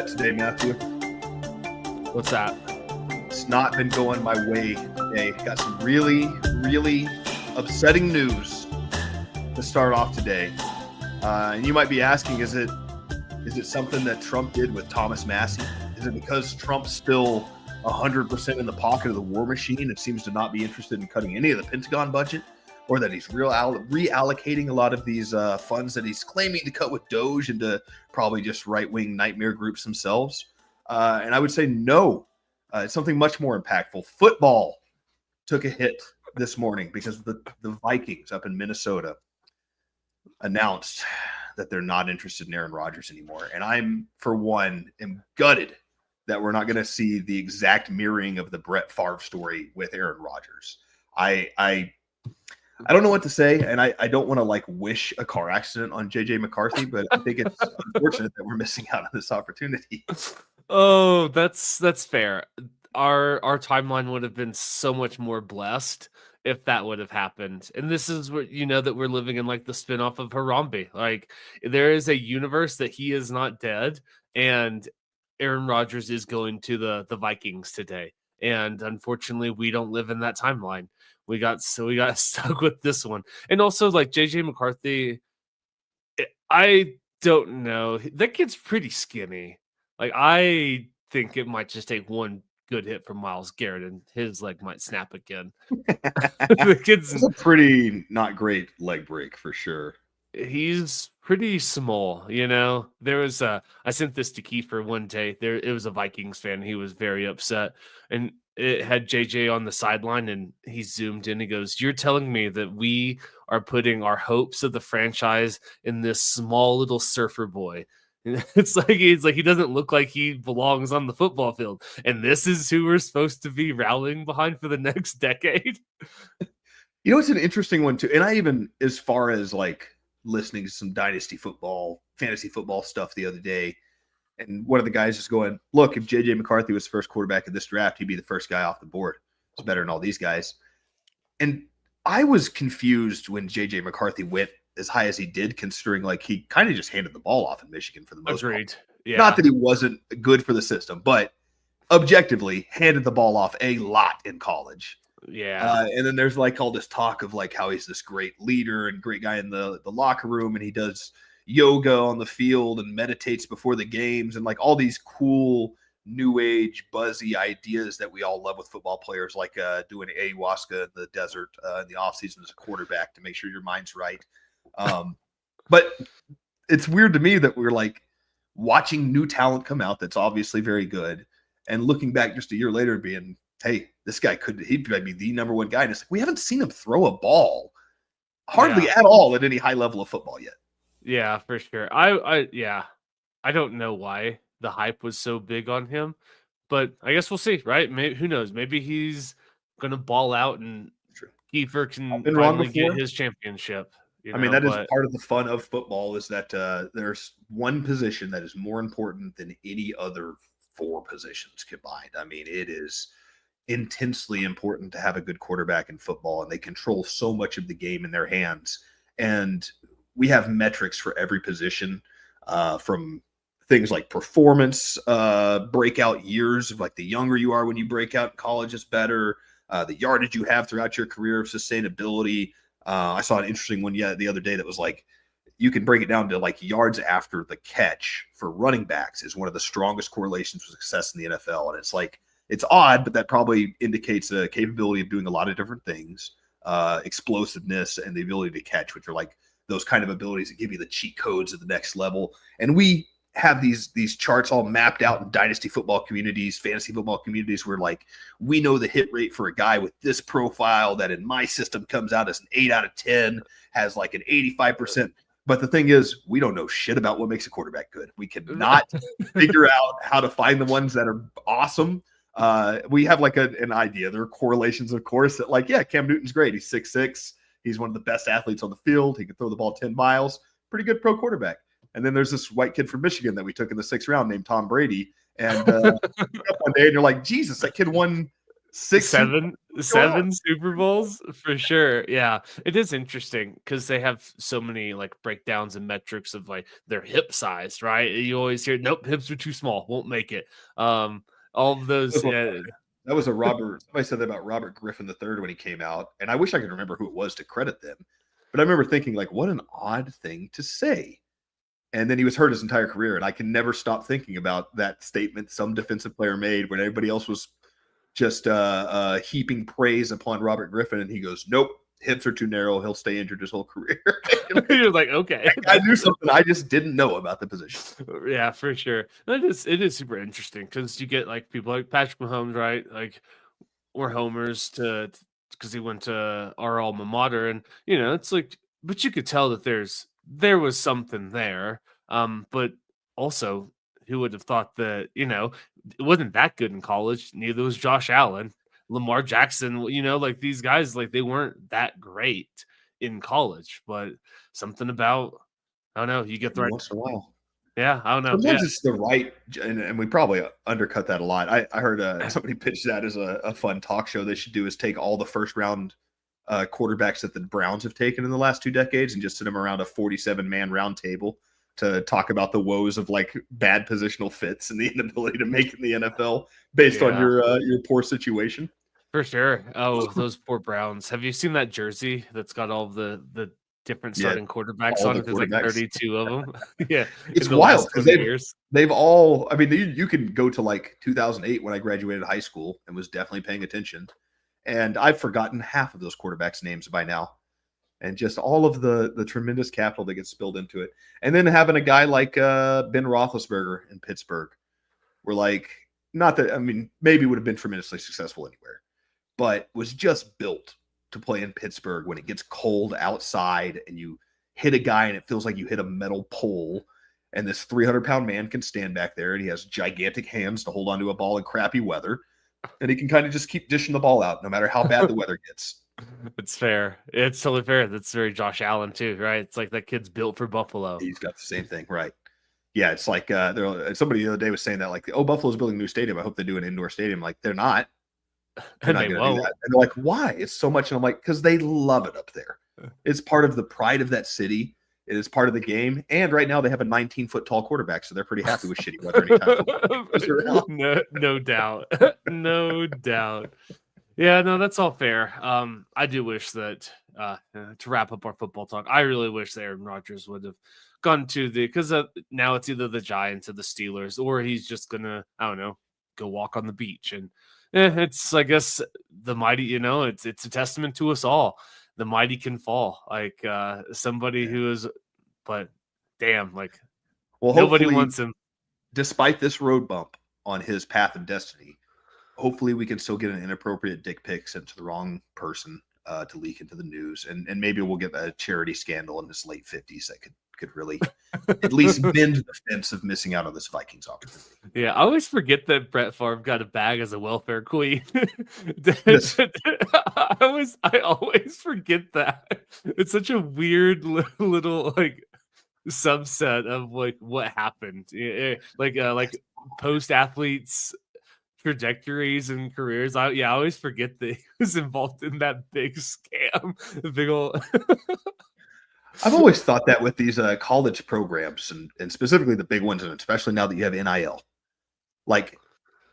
that today, Matthew. What's that? It's not been going my way today. Got some really, really upsetting news to start off today. And you might be asking, is it something that Trump did with Thomas Massie? Is it because Trump's still 100% in the pocket of the war machine and seems to not be interested in cutting any of the Pentagon budget? Or that he's reallocating a lot of these funds that he's claiming to cut with Doge into probably just right-wing nightmare groups themselves? And I would say no. It's something much more impactful. Football took a hit this morning because the Vikings up in Minnesota announced that they're not interested in Aaron Rodgers anymore. And I'm, for one, am gutted that we're not going to see the exact mirroring of the Brett Favre story with Aaron Rodgers. I don't know what to say, and I don't want to wish a car accident on JJ McCarthy, but I think it's unfortunate that we're missing out on this opportunity. Oh, that's fair. Our timeline would have been so much more blessed if that would have happened. And this is what that we're living in, the spinoff of Harambe. There is a universe that he is not dead, and Aaron Rodgers is going to the Vikings today. And unfortunately, we don't live in that timeline. We got stuck with this one. And also, JJ McCarthy, I don't know. That kid's pretty skinny. I think it might just take one good hit from Myles Garrett and his leg might snap again. The kid's a pretty not great leg break for sure. He's pretty small, There was I sent this to Kiefer one day. It was a Vikings fan. He was very upset, and it had JJ on the sideline, and he zoomed in. He goes, "You're telling me that we are putting our hopes of the franchise in this small little surfer boy?" And it's he doesn't look like he belongs on the football field, and this is who we're supposed to be rallying behind for the next decade. It's an interesting one too, and I even, as far as listening to some dynasty football, fantasy football stuff the other day, and one of the guys is going, look, if JJ McCarthy was the first quarterback of this draft, he'd be the first guy off the board. It's better than all these guys. And I was confused when JJ McCarthy went as high as he did, considering he kind of just handed the ball off in Michigan for the most part. Yeah. Not that he wasn't good for the system, but objectively handed the ball off a lot in college. Yeah. And then there's all this talk of how he's this great leader and great guy in the locker room, and he does yoga on the field and meditates before the games, and all these cool new age buzzy ideas that we all love with football players, doing ayahuasca in the desert in the off season as a quarterback to make sure your mind's right. But it's weird to me that we're watching new talent come out that's obviously very good, and looking back just a year later and being, hey, this guy he'd be the number one guy. And it's we haven't seen him throw a ball hardly at all at any high level of football yet. Yeah, for sure. I don't know why the hype was so big on him, but I guess we'll see, right? Maybe, who knows? Maybe he's going to ball out and Kiefer can finally get his championship. That is part of the fun of football, is that there's one position that is more important than any other four positions combined. It is intensely important to have a good quarterback in football, and they control so much of the game in their hands. And we have metrics for every position, from things like performance, breakout years, of the younger you are when you break out in college is better, the yardage you have throughout your career, sustainability. I saw an interesting one the other day that was you can break it down to yards after the catch for running backs is one of the strongest correlations for success in the NFL. And it's odd, but that probably indicates a capability of doing a lot of different things, explosiveness and the ability to catch, which are those kind of abilities that give you the cheat codes at the next level. And we have these charts all mapped out in dynasty football communities, fantasy football communities, where we know the hit rate for a guy with this profile that in my system comes out as an 8 out of 10, has an 85%. But the thing is, we don't know shit about what makes a quarterback good. We cannot figure out how to find the ones that are awesome. We have an idea. There are correlations, of course, that Cam Newton's great. He's 6'6". He's one of the best athletes on the field. He can throw the ball 10 miles. Pretty good pro quarterback. And then there's this white kid from Michigan that we took in the 6th round named Tom Brady. And one day, and you're Jesus, that kid won 6 Super Seven What's going on? 7 Super Bowls for sure. Yeah. It is interesting because they have so many like breakdowns and metrics of like their hip size, right? You always hear, nope, hips are too small, won't make it. All of those, yeah. That was a Robert somebody said that about Robert Griffin III when he came out, and I wish I could remember who it was to credit them. But I remember thinking, like, what an odd thing to say. And then he was hurt his entire career, and I can never stop thinking about that statement some defensive player made when everybody else was just heaping praise upon Robert Griffin, and he goes, "Nope, hips are too narrow. He'll stay injured his whole career." You're like, okay. I knew something I just didn't know about the position. Yeah, for sure. It is super interesting because you get like people like Patrick Mahomes, right? Like or homers to because he went to our alma mater, and it's like, but you could tell that there was something there. But also, who would have thought that it wasn't that good in college? Neither was Josh Allen, Lamar Jackson. Like these guys, like they weren't that great in college, but something about I don't know. You get the Every right. once in a while. Yeah, I don't know. Yeah, Sometimes it's the right, and we probably undercut that a lot. I heard somebody pitch that as a fun talk show they should do is take all the first round quarterbacks that the Browns have taken in the last 2 decades and just sit them around a 47-man round table to talk about the woes of like bad positional fits and the inability to make it in the NFL based on yeah. your poor situation. For sure. Oh, those poor Browns. Have you seen that jersey that's got all of the different Yeah, starting quarterbacks all on the it? There's like quarterbacks. 32 of them. Yeah, It's in the wild last because 20 years. they've all. I mean, you can go to like 2008 when I graduated high school and was definitely paying attention, and I've forgotten half of those quarterbacks' names by now, and just all of the tremendous capital that gets spilled into it, and then having a guy like Ben Roethlisberger in Pittsburgh, were like not that I mean maybe would have been tremendously successful anywhere, but was just built to play in Pittsburgh when it gets cold outside and you hit a guy and it feels like you hit a metal pole. And this 300-pound man can stand back there and he has gigantic hands to hold onto a ball in crappy weather. And he can kind of just keep dishing the ball out no matter how bad the weather gets. It's fair. It's totally fair. That's very Josh Allen too, right? It's like that kid's built for Buffalo. He's got the same thing, right? Yeah, it's like somebody the other day was saying that, like, oh, Buffalo's building a new stadium. I hope they do an indoor stadium. Like, they're not. They're And not they going to do won't. that. And they're like, why? It's so much. And I'm like, because they love it up there. It's part of the pride of that city. It is part of the game. And right now they have a 19-foot tall quarterback, so they're pretty happy with shitty weather anytime. No doubt. No doubt. Yeah, no, that's all fair. I do wish that to wrap up our football talk, I really wish that Aaron Rodgers would have gone to because now it's either the Giants or the Steelers, or he's just gonna, I don't know, go walk on the beach. And it's, I guess, the mighty. It's a testament to us all. The mighty can fall. Like somebody who is, but damn, like well, nobody hopefully, wants him. despite this road bump on his path of destiny, hopefully we can still get an inappropriate dick pic sent to the wrong person to leak into the news, and maybe we'll get a charity scandal in his late 50s that could really at least bend the fence of missing out on this Vikings opportunity. Yeah, I always forget that Brett Favre got a bag as a welfare queen. Yes. I always forget that. It's such a weird little like subset of like what happened. Like post athletes trajectories and careers. I always forget that he was involved in that big scam. The big old I've always thought that with these college programs and specifically the big ones, and especially now that you have NIL, like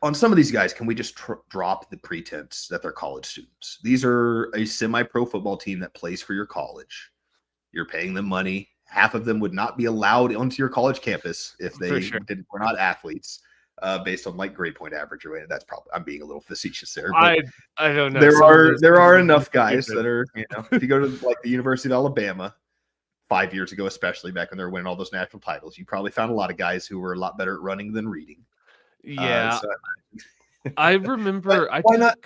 on some of these guys, can we just drop the pretense that they're college students? These are a semi-pro football team that plays for your college. You're paying them money. Half of them would not be allowed onto your college campus if they were not athletes, based on like grade point average or that's probably I'm being a little facetious there. But I don't know. There are enough guys that are, if you go to like the University of Alabama 5 years ago, especially back when they were winning all those national titles, you probably found a lot of guys who were a lot better at running than reading. Yeah. I remember. Why not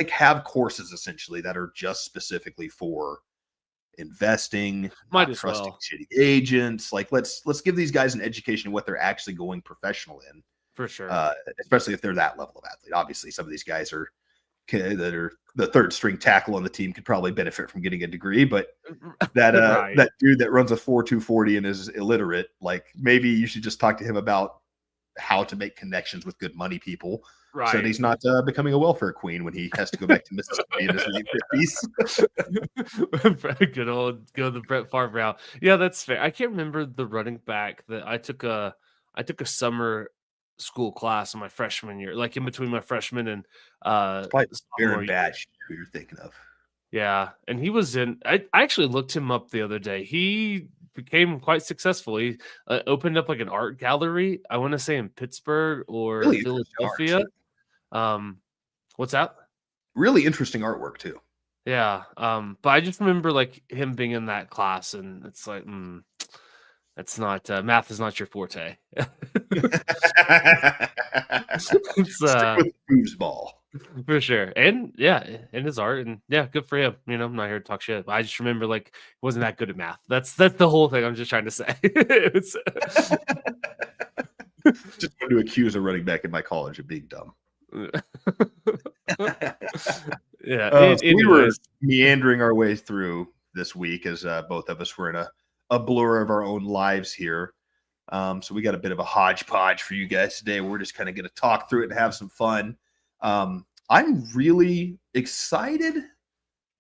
like have courses essentially that are just specifically for investing, might as trusting well shitty agents? Like let's give these guys an education in what they're actually going professional in, for sure. Especially if they're that level of athlete. Obviously, some of these guys are that are the third string tackle on the team could probably benefit from getting a degree, but that that dude that runs a 4.2 40 and is illiterate, like maybe you should just talk to him about how to make connections with good money people. Right. So he's not becoming a welfare queen when he has to go back to Mississippi in his late 50s. Good old go the Brett Favre route. Yeah, that's fair. I can't remember the running back that I took a summer school class in my freshman year, like in between my freshman and Probably sophomore Aaron year. Batch, who you're thinking of. Yeah, and he was in. I actually looked him up the other day. He became quite successful. He opened up like an art gallery. I want to say in Pittsburgh or Really interesting art, Philadelphia. too. What's that? Really interesting artwork too. Yeah, but I just remember like him being in that class, and it's like, that's not math is not your forte. It's Stick with foosball. for sure, and yeah, and his art, and yeah, good for him. I'm not here to talk shit, but I just remember like he wasn't that good at math. That's the whole thing. I'm just trying to say. It's, Just going to accuse a running back in my college of being dumb. Yeah, So we were meandering our way through this week as both of us were in a blur of our own lives here. So we got a bit of a hodgepodge for you guys today. We're just kind of going to talk through it and have some fun. I'm really excited,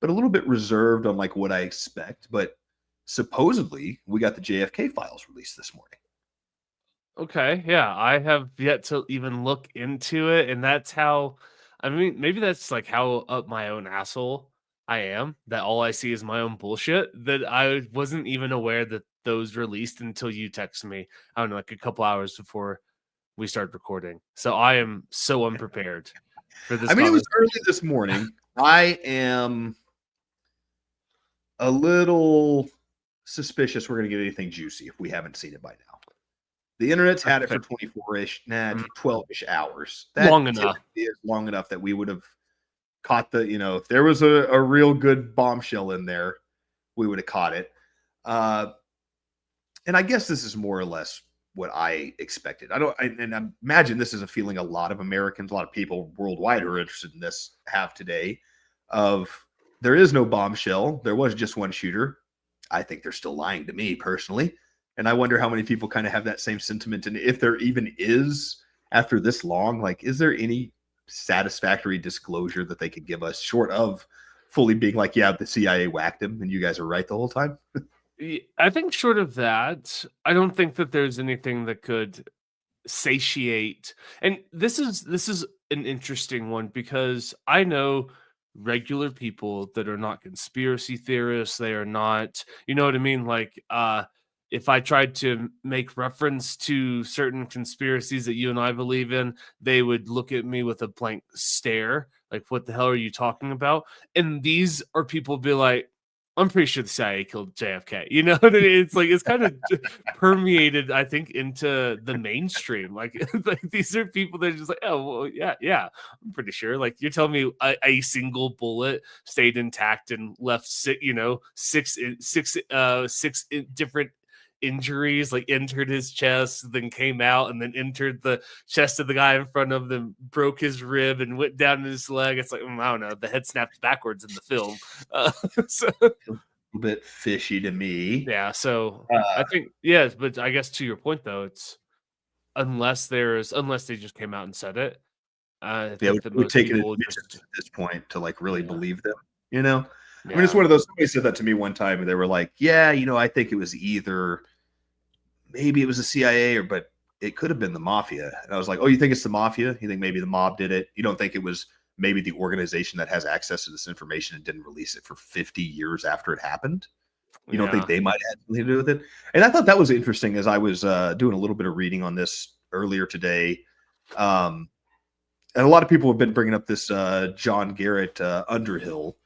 but a little bit reserved on like what I expect. But supposedly we got the JFK files released this morning. Okay, yeah, I have yet to even look into it, and that's how. I mean, maybe that's like how up my own asshole I am. That all I see is my own bullshit. That I wasn't even aware that those released until you text me. I don't know, like a couple hours before we started recording. So I am so unprepared for this. I mean, it was early this morning. I am a little suspicious we're going to get anything juicy if we haven't seen it by now. The internet's had it for 24-ish, 12-ish hours. That long enough. Is long enough that we would have caught the, if there was a real good bombshell in there, we would have caught it. And I guess this is more or less what I expected. I imagine this is a feeling a lot of Americans, a lot of people worldwide who are interested in this have today of there is no bombshell. There was just one shooter. I think they're still lying to me personally. And I wonder how many people kind of have that same sentiment. And if there even is, after this long, like, is there any satisfactory disclosure that they could give us short of fully being like, yeah, the CIA whacked him and you guys are right the whole time? I think short of that, I don't think that there's anything that could satiate. And this is an interesting one because I know regular people that are not conspiracy theorists. They are not, you know what I mean? Like, if I tried to make reference to certain conspiracies that you and I believe in, they would look at me with a blank stare. Like, what the hell are you talking about? And these are people be like, I'm pretty sure the CIA killed JFK. You know what I mean? It's like, it's kind of permeated, I think, into the mainstream. Like these are people that are just like, oh, well, yeah, I'm pretty sure. Like, you're telling me a single bullet stayed intact and left six different injuries, like entered his chest, then came out, and then entered the chest of the guy in front of them, broke his rib, and went down his leg. It's like, I don't know, the head snapped backwards in the film. So, a little bit fishy to me. Yeah, so I think, yes, but I guess to your point though, it's unless they just came out and said it. I think that would most take it people at this point to like really believe them, I mean, it's Yeah. one of those. Somebody said that to me one time, and they were like, "Yeah, I think it was either maybe it was the CIA but it could have been the mafia." And I was like, "Oh, you think it's the mafia? You think maybe the mob did it? You don't think it was maybe the organization that has access to this information and didn't release it for 50 years after it happened? You don't think they might have something to do with it?" And I thought that was interesting as I was doing a little bit of reading on this earlier today. And a lot of people have been bringing up this John Garrett Underhill,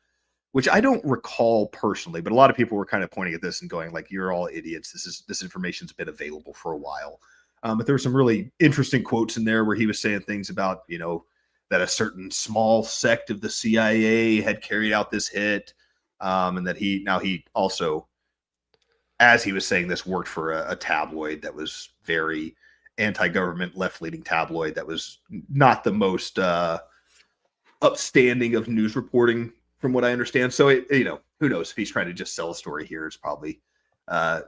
which I don't recall personally, but a lot of people were kind of pointing at this and going like, "You're all idiots. This information's been available for a while." But there were some really interesting quotes in there where he was saying things about, that a certain small sect of the CIA had carried out this hit. And that he also, as he was saying this, worked for a tabloid that was very anti-government, left-leaning tabloid that was not the most upstanding of news reporting, from what I understand. So who knows if he's trying to just sell a story here? It's probably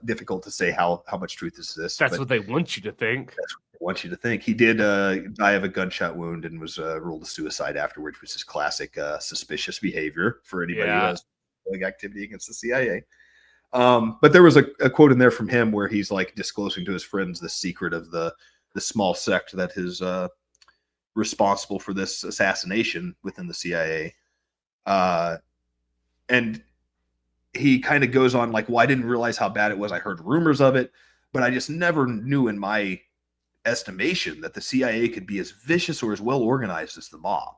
Difficult to say how much truth exists, That's but what they want you to think. that's what I want you to think. He did die of a gunshot wound and was ruled a suicide afterwards, which is classic suspicious behavior for anybody who Yeah. has activity against the CIA. But there was a quote in there from him where he's like disclosing to his friends the secret of the small sect that is responsible for this assassination within the CIA. And he kind of goes on like, well, I didn't realize how bad it was. I heard rumors of it, but I just never knew in my estimation that the CIA could be as vicious or as well organized as the mob.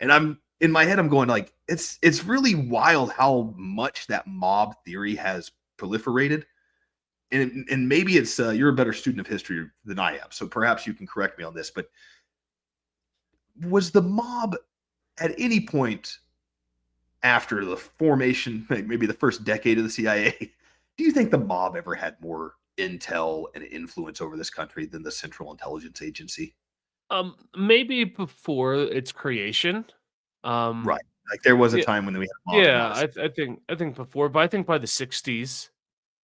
And I'm in my head, I'm going like, it's really wild how much that mob theory has proliferated. And maybe it's you're a better student of history than I am, so perhaps you can correct me on this. But was the mob at any point after the formation, maybe the first decade of the CIA, do you think the mob ever had more intel and influence over this country than the Central Intelligence Agency? Maybe before its creation. Um, Right. Like there was a yeah, time when we had a mob and yeah. not a I think before, but I think by the '60s,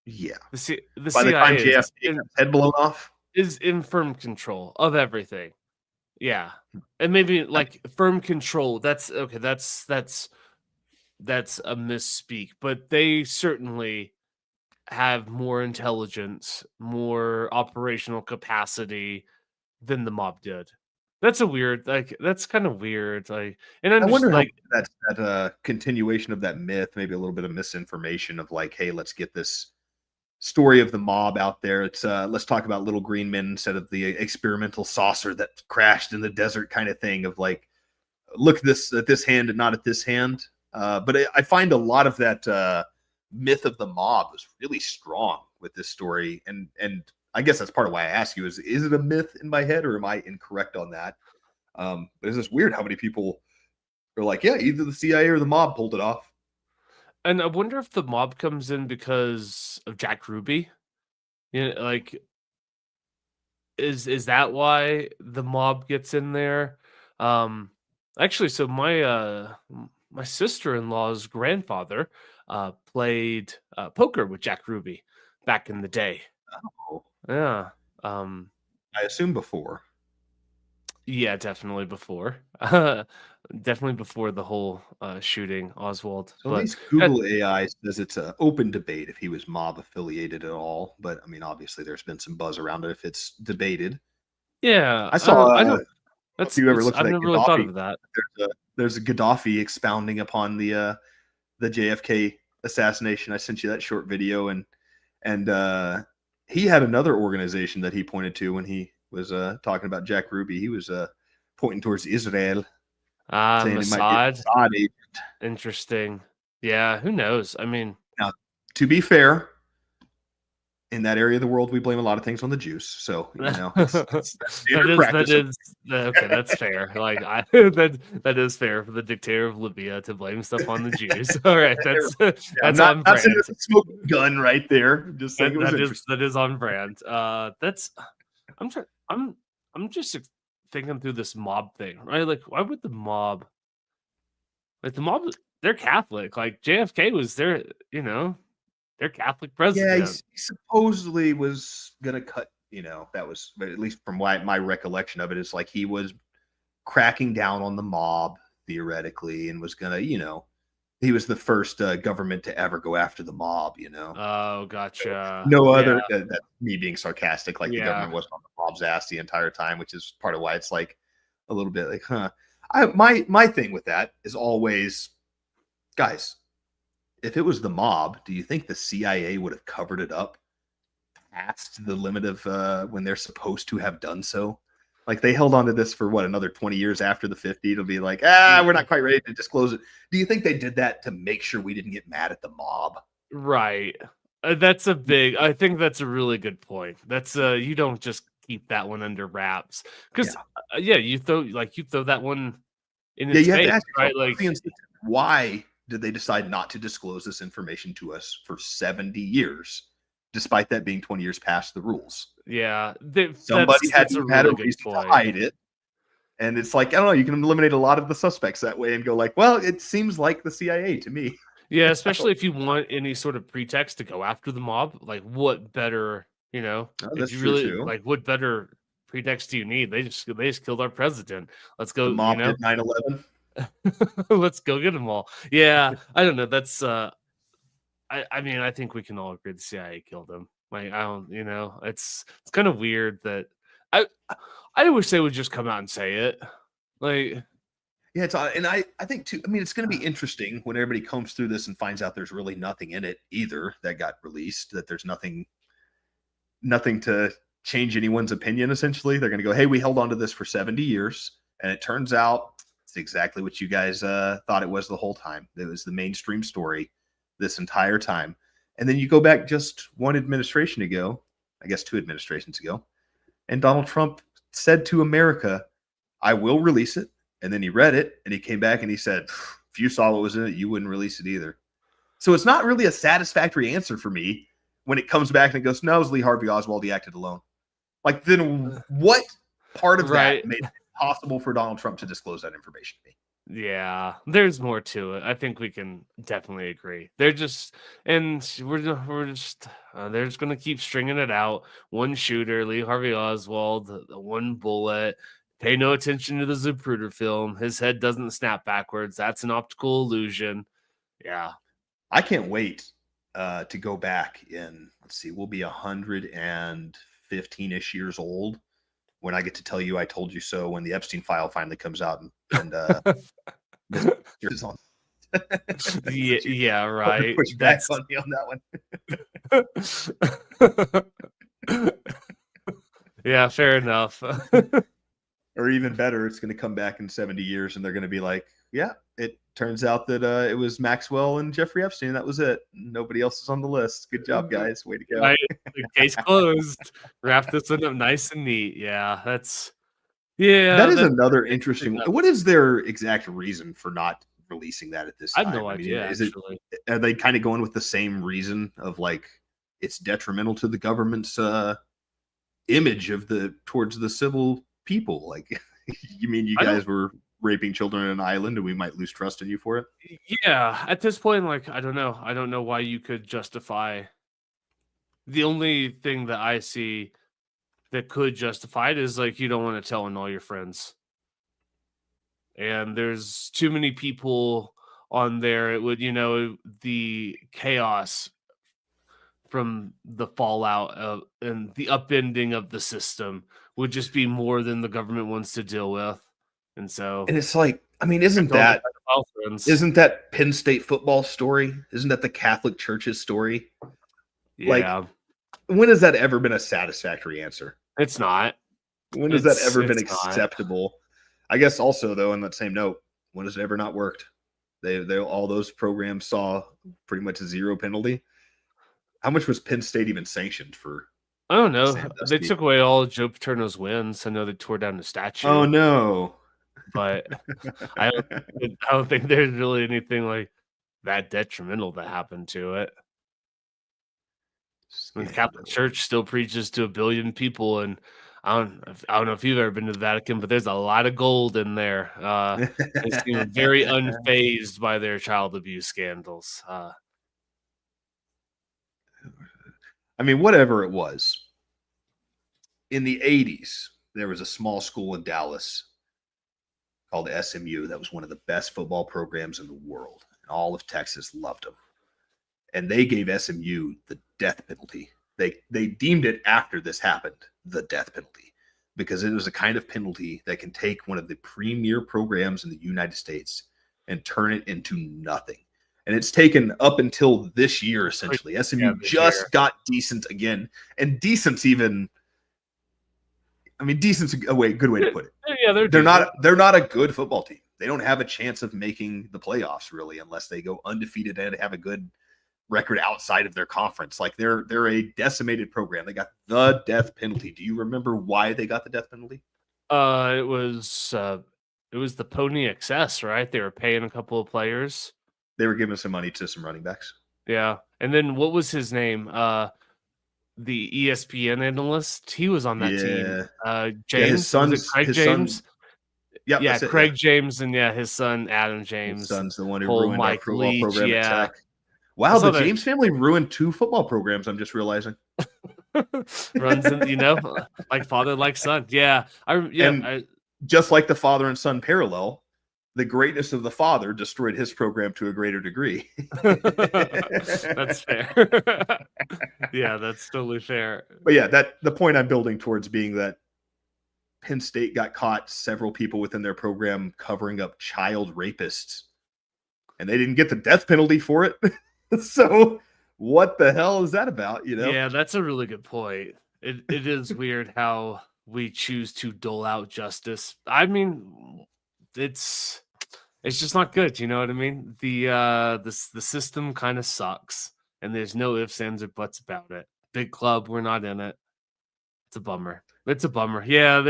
yeah. the By the time CIA JFK got his head blown off, is in firm control of everything. Yeah, and maybe I like firm control. That's okay. That's a misspeak, but they certainly have more intelligence, more operational capacity than the mob did. That's a weird, like, that's kind of weird. Like, and I'm I just wonder how much like, that's that continuation of that myth, maybe a little bit of misinformation of like, hey, let's get this story of the mob out there. It's let's talk about little green men instead of the experimental saucer that crashed in the desert kind of thing of like, look this at this hand and not at this hand. But I find a lot of that myth of the mob was really strong with this story, and I guess that's part of why I ask you: is it a myth in my head, or am I incorrect on that? But it's just weird how many people are like, yeah, either the CIA or the mob pulled it off. and I wonder if the mob comes in because of Jack Ruby. You know, like, is that why the mob gets in there? Um, actually, so my sister-in-law's grandfather played poker with Jack Ruby back in the day. Oh, Yeah. Um, I assume before. yeah, definitely before. Definitely before the whole shooting, Oswald. So at But least uh, Google AI says it's an open debate if he was mob affiliated at all. But I mean, obviously, there's been some buzz around it if it's debated. yeah, I saw. I don't. If you ever looked at I've that never really thought Gaddafi, of that. there's a Gaddafi expounding upon the JFK assassination. I sent you that short video, and he had another organization that he pointed to when he was talking about Jack Ruby. He was pointing towards Israel, saying it might be a Mossad. Mossad agent. Interesting. Yeah, who knows? I mean, Now, to be fair, in that area of the world, we blame a lot of things on the Jews. So that's that standard is that practice. is okay. That's fair. Like I that is fair for the dictator of Libya to blame stuff on the Jews. All right, that's Yeah, I'm that's on not saying brand. it's a smoking gun right there. I'm just saying That it was interesting. that is on brand. That's I'm trying. I'm just thinking through this mob thing, right? Like, why would the mob? Like the mob, they're Catholic. Like JFK was their, their Catholic Yeah, president. he supposedly was gonna cut. That was at least from my recollection of it is like he was cracking down on the mob theoretically, and was gonna, he was the first government to ever go after the mob. Oh, gotcha. No Yeah, other that me being sarcastic, like the yeah. government wasn't on the mob's ass the entire time, which is part of why it's like a little bit like, huh. My thing with that is always, guys, if it was the mob, do you think the CIA would have covered it up past the limit of when they're supposed to have done so? Like they held on to this for what, another 20 years after the 50? It'll be like, we're not quite ready to disclose it. Do you think they did that to make sure we didn't get mad at the mob? Right. That's a big. I think that's a really good point. That's you don't just keep that one under wraps because Yeah. yeah, you throw that one in Yeah, its you have to face, ask yourself, right? Like why did they decide not to disclose this information to us for 70 years, despite that being 20 years past the rules? yeah, Somebody had that's to a have had a really good reason to point. hide it. And it's like, I don't know, you can eliminate a lot of the suspects that way and go like, well, it seems like the CIA to me. Yeah, especially if you want any sort of pretext to go after the mob, like, what better, Oh, if that's you true really too. like, what better pretext do you need? They just killed our president. Let's The go, mob did 9/11. let's go get them all. Yeah, I don't know. That's I mean, I think we can all agree the CIA killed him. Like, I don't, it's kind of weird that I I wish they would just come out and say it. Like, Yeah, and I think too. I mean, it's going to be interesting when everybody combs through this and finds out there's really nothing in it either that got released. That there's nothing to change anyone's opinion. Essentially, they're going to go, "Hey, we held on to this for 70 years, and it turns out it's exactly what you guys thought it was the whole time. It was the mainstream story this entire time." And then you go back just one administration ago, I guess 2 administrations ago, and Donald Trump said to America, "I will release it." And then he read it and he came back and he said, "If you saw what was in it, you wouldn't release it either." So it's not really a satisfactory answer for me when it comes back and it goes, "No, it was Lee Harvey Oswald. He acted alone." Like, then what part of that right. made it possible for Donald Trump to disclose that information to me? Yeah, there's more to it. I think we can definitely agree. They're just, and they're just gonna keep stringing it out. One shooter, Lee Harvey Oswald, the one bullet. Pay no attention to the Zapruder film. His head doesn't snap backwards. That's an optical illusion. Yeah, I can't wait to go back in, let's see, we'll be 115-ish years old when I get to tell you I told you so when the Epstein file finally comes out and is on. yeah, yeah, right. Push back That's on me on that one. yeah, fair enough. Or even better, it's going to come back in 70 years and they're going to be like, "Yeah, it turns out that it was Maxwell and Jeffrey Epstein. That was it. Nobody else is on the list. Good job, guys. Way to go." Right, the case closed. Wrap this one up nice and neat. Yeah, That is that's another pretty interesting. nuts. What is their exact reason for not releasing that at this I have time? no I mean, idea, is it, actually. are they kind of going with the same reason of like it's detrimental to the government's image of the towards the civil people? Like, you mean you I don't guys were raping children on an island and we might lose trust in you for it? yeah, at this point, like, I don't know. I don't know why you could justify the only thing that I see that could justify it is, like, you don't wanna tell on all your friends, and there's too many people on there. It would the chaos from the fallout of and the upending of the system would just be more than the government wants to deal with. And so And it's like, I mean, protect all the pedophile friends. isn't that Penn State football story? Isn't that the Catholic Church's story? Like, Yeah, when has that ever been a satisfactory answer? it's not. When has that It's ever been it's not. acceptable? I guess also though, on that same note, when has it ever not worked? They all those programs saw pretty much a zero penalty. How much was Penn State even sanctioned for I don't know. They Sandusky? took away all of Joe Paterno's wins. I know they tore down the Oh statue, no. but I don't think there's really anything like that detrimental that happened to it. And the Catholic Scandal. Church still preaches to a billion people, and I don't know if you've ever been to the Vatican, but there's a lot of gold in there. They seem very unfazed by their child abuse scandals. I mean, whatever it was, in the 80s, there was a small school in Dallas called SMU that was one of the best football programs in the world. And all of Texas loved them. And they gave SMU the death penalty. They deemed it after this happened, the death penalty, because it was a kind of penalty that can take one of the premier programs in the United States and turn it into nothing. And it's taken up until this year, essentially. Yeah, SMU this year. just got decent again. And decent's even, I mean, decent's a good way to put it. Yeah, they're They're not a good football team. They don't have a chance of making the playoffs really unless they go undefeated and have a good record outside of their conference. Like they're a decimated program. They got the death penalty. Do you remember why they got the death penalty? It was the Pony Excess, right? They were paying a couple of players. They were giving some money to some running backs. Yeah, and then what was his name? The ESPN analyst. He was on that team. Yeah. James. Was it Craig his James? son Yep, Yeah, that's it. Yeah, Craig James and yeah, his son Adam his James, son's the one who whole ruined our Mike football Leach. program at Yeah, Tech. I Wow, saw the that James family ruined 2 football programs, I'm just realizing. runs in, like father, like son. Yeah, And I just like the father and son parallel, the greatness of the father destroyed his program to a greater degree. that's fair. Yeah, that's totally fair. But yeah, that the point I'm building towards being that Penn State got caught several people within their program covering up child rapists, and they didn't get the death penalty for it. So what the hell is that about? Yeah, that's a really good point. It is weird how we choose to dole out justice. I mean, it's it's just not good, you know what I mean? The system kind of sucks and there's no ifs, ands, or buts about it. Big club, we're not in it. It's a bummer. It's a bummer. Yeah,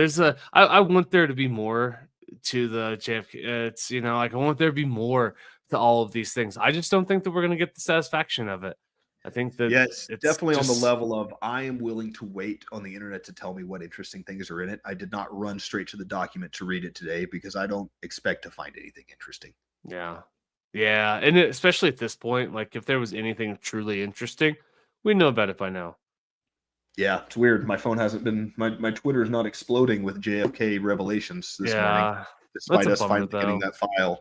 I want there to be more to the JFK. It's like I want there to be more to all of these things. I just don't think that we're gonna get the satisfaction of it. I think that Yeah, it's it's definitely on the just level of I am willing to wait on the internet to tell me what interesting things are in it. I did not run straight to the document to read it today because I don't expect to find anything interesting. yeah. Yeah, and especially at this point, like if there was anything truly interesting, we know about it by now. Yeah, it's weird. My phone hasn't been my Twitter is not exploding with JFK revelations this morning, Yeah. That's despite a us bummer finally getting though. that file.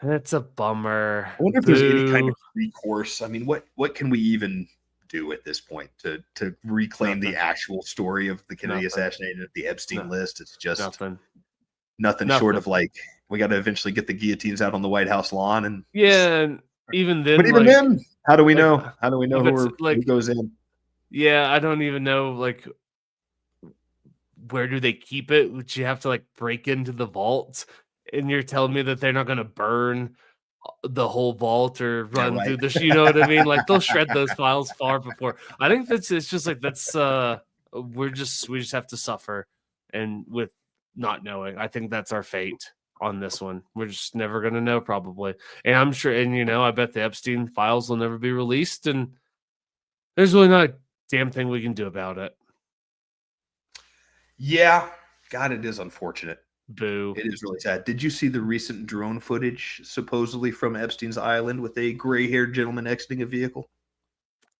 It's a bummer. I wonder if there's any kind Boo. of recourse. I mean, what can we even do at this point to reclaim the Nothing. actual story of the Kennedy Nothing. assassination at the Epstein No, list? It's just nothing. nothing short Nothing. of like we got to eventually get the guillotines out on the White House lawn, and Yeah, and even but then, even then, how do we like, know? How do we know if it's who goes in? yeah, I don't even know, like, where do they keep it? Would you have to like break into the vault? And you're telling me that they're not going to burn the whole vault or Yeah, run right. through you know what I mean? Like they'll shred those files far before. I think that's it's just like we just have to suffer and with not knowing. I think that's our fate on this one. We're just never gonna know probably. And I'm sure and I bet the Epstein files will never be released and there's really not a damn thing we can do about it. Yeah, God, it is unfortunate. Boo. It is really sad. Did you see the recent drone footage supposedly from Epstein's Island with a gray-haired gentleman exiting a vehicle?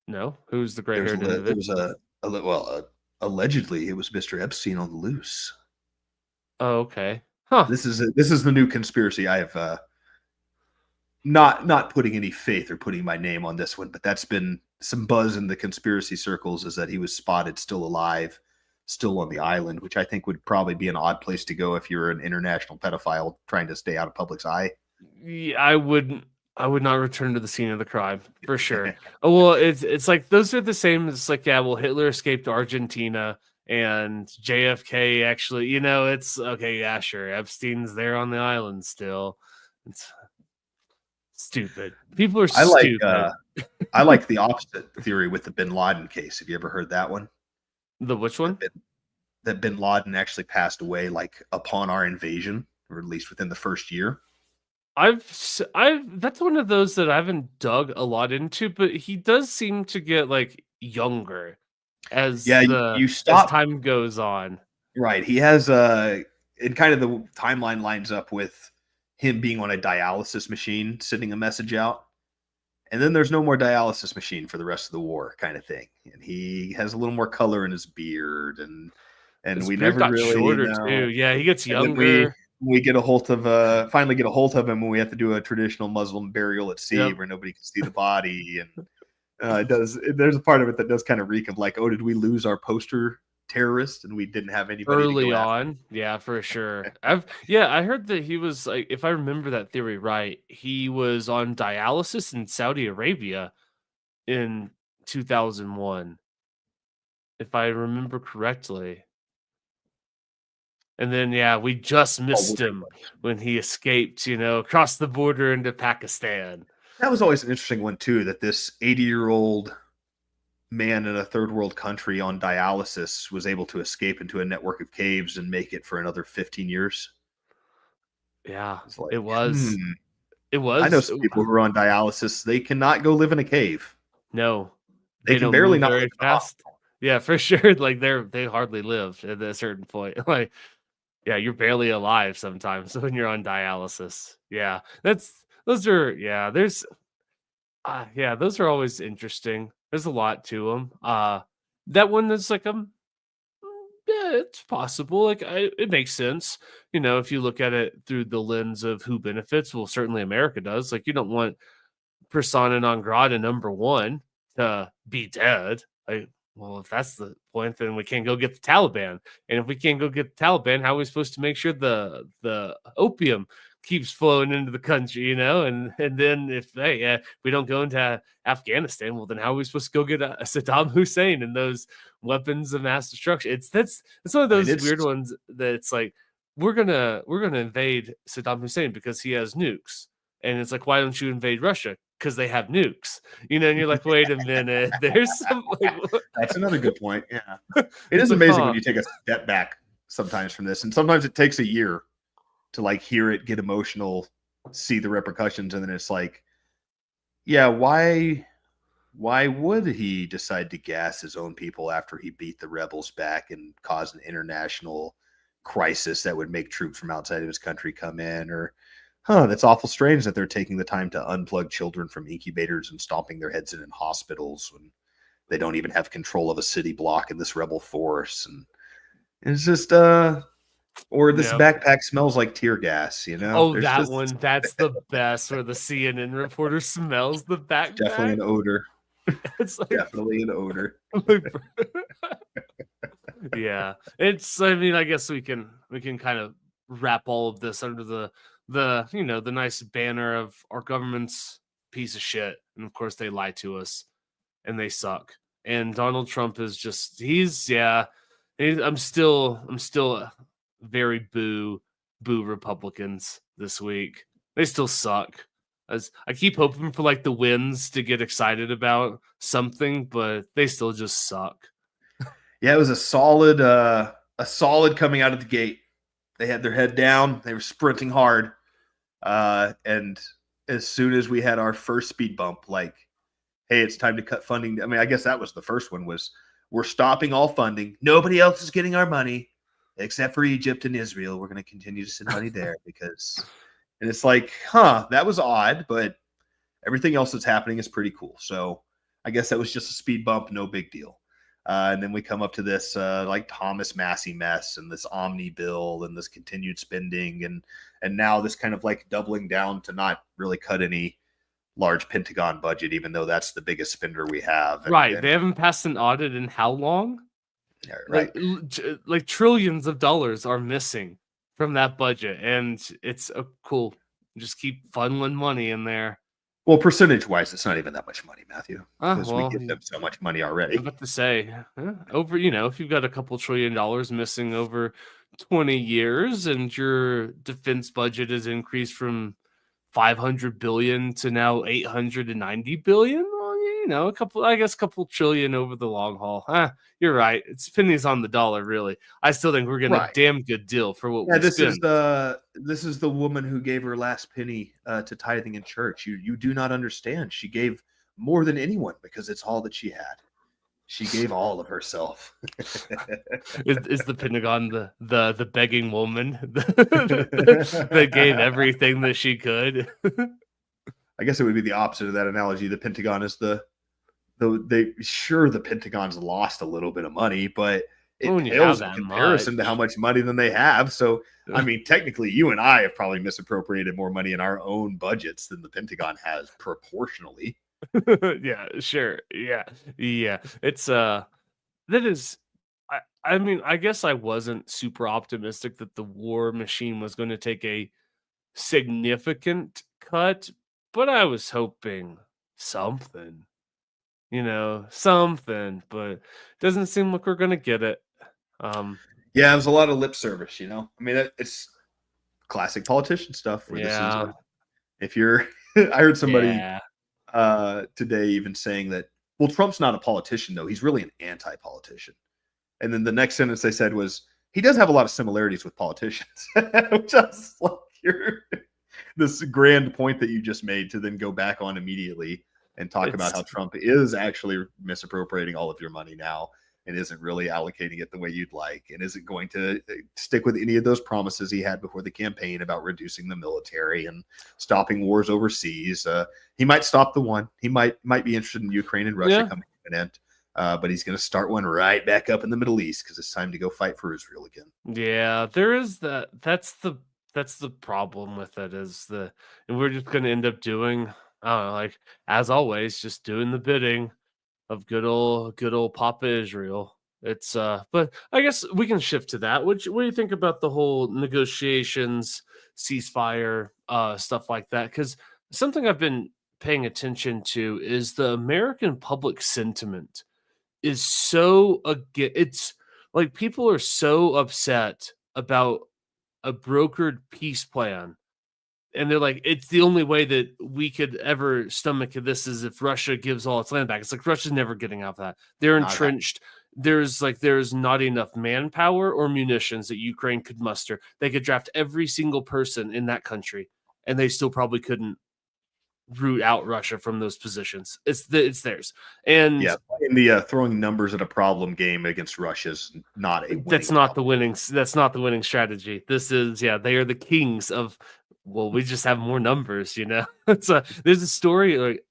No? Who's the There's gray-haired there individual? was allegedly it was Mr. Epstein on the loose. Oh, okay. Huh. This is the new conspiracy. I have not putting any faith or putting my name on this one, but that's been some buzz in the conspiracy circles is that he was spotted still alive, still on the island, which I think would probably be an odd place to go if you're an international pedophile trying to stay out of public's eye. Yeah, I would not return to the scene of the crime for sure. Oh, well, it's like those are the same as like yeah, well Hitler escaped Argentina and JFK actually, it's okay, yeah, sure. Epstein's there on the island still. It's stupid. People are I like stupid. I like the opposite theory with the Bin Laden case. Have you ever heard that one? The which That one? Bin, that Bin Laden actually passed away like upon our invasion, or at least within the first year. I've that's one of those that I haven't dug a lot into, but he does seem to get like younger as Yeah, the you as stop time goes on. right. He has and kind of the timeline lines up with him being on a dialysis machine, sending a message out. And then there's no more dialysis machine for the rest of the war, kind of thing. And he has a little more color in his beard, and His we beard never got really shorter too. know. Yeah, he gets And then we younger. we get a hold of finally get a hold of him when we have to do a traditional Muslim burial at sea Yep. where nobody can see the body. And it does. There's a part of it that does kind of reek of like, oh, did we lose our poster terrorist and we didn't have anybody to Early go after? on. Yeah, for sure. I heard that he was like if I remember that theory right, he was on dialysis in Saudi Arabia in 2001, if I remember correctly. And then yeah, we just Oh, missed him when he escaped, across the border into Pakistan. that was always an interesting one too. That this 80-year-old man in a third world country on dialysis was able to escape into a network of caves and make it for another 15 years. Yeah, It's like, it was. It I know was. some people who are on dialysis. They cannot go live in a cave. No, They they can don't barely move not live very in a fast. hospital. Yeah, for sure. Like they hardly live at a certain point. Like Yeah, you're barely alive sometimes when you're on dialysis. Yeah, that's those are yeah, there's yeah, those are always interesting. There's a lot to them. That one that's like yeah, it's possible. Like it makes sense. You know, if you look at it through the lens of who benefits, well, certainly America does. Like you don't want persona non grata number one to be dead. Like, well, if that's the point, then we can't go get the Taliban. And if we can't go get the Taliban, how are we supposed to make sure the opium keeps flowing into the country? You know, and then if hey, we don't go into Afghanistan, well, then how are we supposed to go get a Saddam Hussein and those weapons of mass destruction? It's one of I mean, those it's weird ones that it's like we're gonna invade Saddam Hussein because he has nukes. And it's like, why don't you invade Russia? Because they have nukes, you know, and you're like, wait a minute, there's some like, that's another good point. Yeah, it it's is like, amazing when huh, you take a step back sometimes from this, and sometimes it takes a year to like hear it, get emotional, see the repercussions, and then it's like, yeah, why would he decide to gas his own people after he beat the rebels back and cause an international crisis that would make troops from outside of his country come in? Or, that's awful strange that they're taking the time to unplug children from incubators and stomping their heads in hospitals when they don't even have control of a city block in this rebel force. And it's just, or this yeah. backpack smells like tear gas, Oh, there's that just one, that's the best. Where the CNN reporter smells the definitely backpack. an odor, It's like, definitely an odor. yeah, it's. I mean, I guess we can kind of wrap all of this under the you know the nice banner of our government's piece of shit, and of course they lie to us and they suck. And Donald Trump is just he's yeah. I'm still very boo Republicans this week. They still suck. As I keep hoping for like the wins to get excited about something, but they still just suck. Yeah, it was a solid coming out of the gate. They had their head down, they were sprinting hard. And as soon as we had our first speed bump, like, hey, it's time to cut funding. I mean, I guess that was the first one was we're stopping all funding. Nobody else is getting our money except for Egypt and Israel. We're going to continue to send money there because, and it's like, that was odd, but everything else that's happening is pretty cool. So I guess that was just a speed bump, no big deal. And then we come up to this like Thomas Massey mess and this Omni bill and this continued spending and now this kind of like doubling down to not really cut any large Pentagon budget, even though that's the biggest spender we have. Right, they haven't passed an audit in how long? Yeah, right. Like trillions of dollars are missing from that budget, and it's cool. Just keep funneling money in there. Well, percentage wise, it's not even that much money, Matthew, because we Well, give them so much money I'm already. about to say over. You know, if you've got a couple $1 trillion missing over 20 years, and your defense budget is increased from 500 billion to now 890 billion. Well, you know, a couple trillion over the long haul. You're right. It's pennies on the dollar, really. I still think we're getting a Right. damn good deal for what Yeah, we spend. this is the woman who gave her last penny to tithing in church. You do not understand. She gave more than anyone because it's all that she had. She gave all of herself. Is the Pentagon the begging woman that gave everything that she could? I guess it would be the opposite of that analogy. The Pentagon is the Pentagon's lost a little bit of money, but it When you have pales in that comparison to how much. much money than they have. So, I mean, technically, you and I have probably misappropriated more money in our own budgets than the Pentagon has proportionally. Yeah, sure. Yeah. Yeah. It's that is I mean, I guess I wasn't super optimistic that the war machine was going to take a significant cut, but I was hoping something, you know, something, but doesn't seem like we're going to get it. Um Yeah, it was a lot of lip service. I mean, it's classic politician stuff where this is yeah. if you're, I heard somebody Yeah. today even saying that, well, Trump's not a politician, though. He's really an anti politician. And then the next sentence they said was, he does have a lot of similarities with politicians, which I was like, you're this grand point that you just made to then go back on immediately and talk about It's how Trump is actually misappropriating all of your money now and isn't really allocating it the way you'd like, and isn't going to stick with any of those promises he had before the campaign about reducing the military and stopping wars overseas. He might stop the one. He might be interested in Ukraine and Russia coming to an end. But he's going to start one right back up in the Middle East because it's time to go fight for Israel again. Yeah, there is that. That's the problem with it and we're just going to end up doing, I don't know, like as always, just doing the bidding of good old Papa Israel. It's but I guess we can shift to that. What do you think about the whole negotiations, ceasefire, stuff like that? Because something I've been paying attention to is the American public sentiment is so it's like people are so upset about a brokered peace plan, and they're like, it's the only way that we could ever stomach this is if Russia gives all its land back. It's like Russia's never getting out of that. They're entrenched. There's not enough manpower or munitions that Ukraine could muster. They could draft every single person in that country, and they still probably couldn't root out Russia from those positions. It's theirs. And in the throwing numbers at a problem game against Russia is not a winning that's not the winning strategy. This is they are the kings of, well, we just have more numbers, It's there's a story like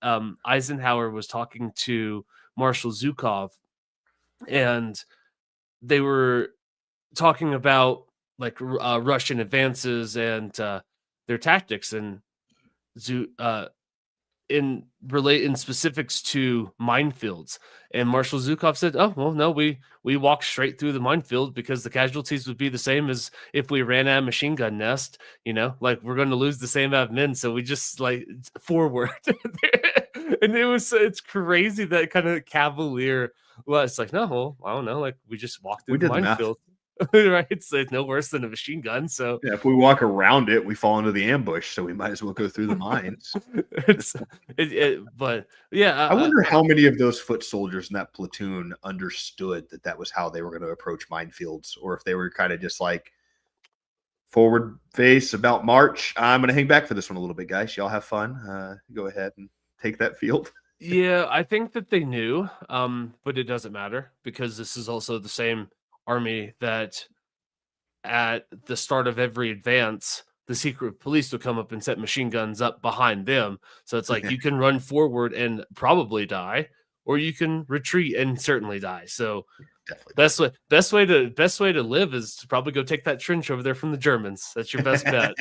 Eisenhower was talking to Marshal Zhukov, and they were talking about like Russian advances and their tactics, and in specifics to minefields. And Marshal Zhukov said, "Oh, well, no, we walked straight through the minefield because the casualties would be the same as if we ran at a machine gun nest. Like we're going to lose the same amount of men, so we just like forward." And it's crazy that kind of cavalier. Well, it's like, no, well, I don't know, like we just walked through the minefield. Right, it's like no worse than a machine gun. So if we walk around it, we fall into the ambush. So we might as well go through the mines. But yeah, I wonder how many of those foot soldiers in that platoon understood that was how they were going to approach minefields, or if they were kind of just like forward face about march. I'm going to hang back for this one a little bit, guys. Y'all have fun. Go ahead and take that field. Yeah, I think that they knew, but it doesn't matter because this is also the same army that at the start of every advance, the secret police would come up and set machine guns up behind them. So it's like you can run forward and probably die, or you can retreat and certainly die. So definitely best way to live is to probably go take that trench over there from the Germans. That's your best bet.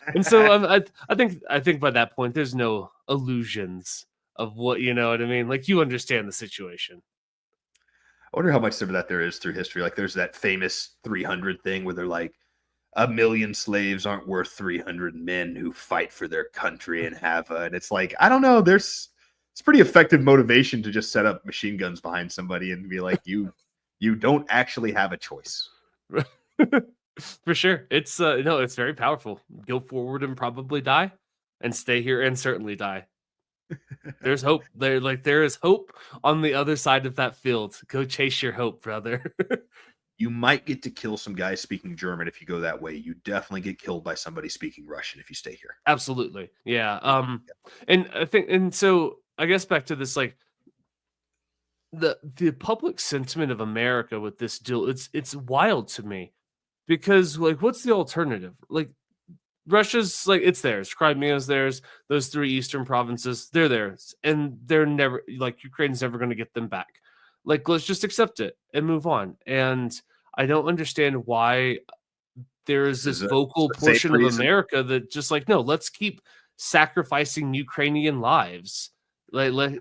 And so I think by that point there's no illusions of what, you know what I mean? Like you understand the situation. I wonder how much of that there is through history. Like there's that famous 300 thing where they're like, 1 million slaves aren't worth 300 men who fight for their country and and it's like, I don't know. It's pretty effective motivation to just set up machine guns behind somebody and be like, you don't actually have a choice. For sure. It's it's very powerful. Go forward and probably die, and stay here and certainly die. There's hope. There is hope on the other side of that field. Go chase your hope, brother. You might get to kill some guys speaking German if you go that way. You definitely get killed by somebody speaking Russian if you stay here. Absolutely. Yeah. And I think, and so I guess back to this, like the public sentiment of America with this deal, it's wild to me because like, what's the alternative? Like, Russia's like, it's theirs. Crimea's theirs. Those 3 eastern provinces, they're theirs. And they're never, like, Ukraine's never going to get them back. Like, let's just accept it and move on. And I don't understand why there is this vocal portion of America that just like, no, let's keep sacrificing Ukrainian lives. I'll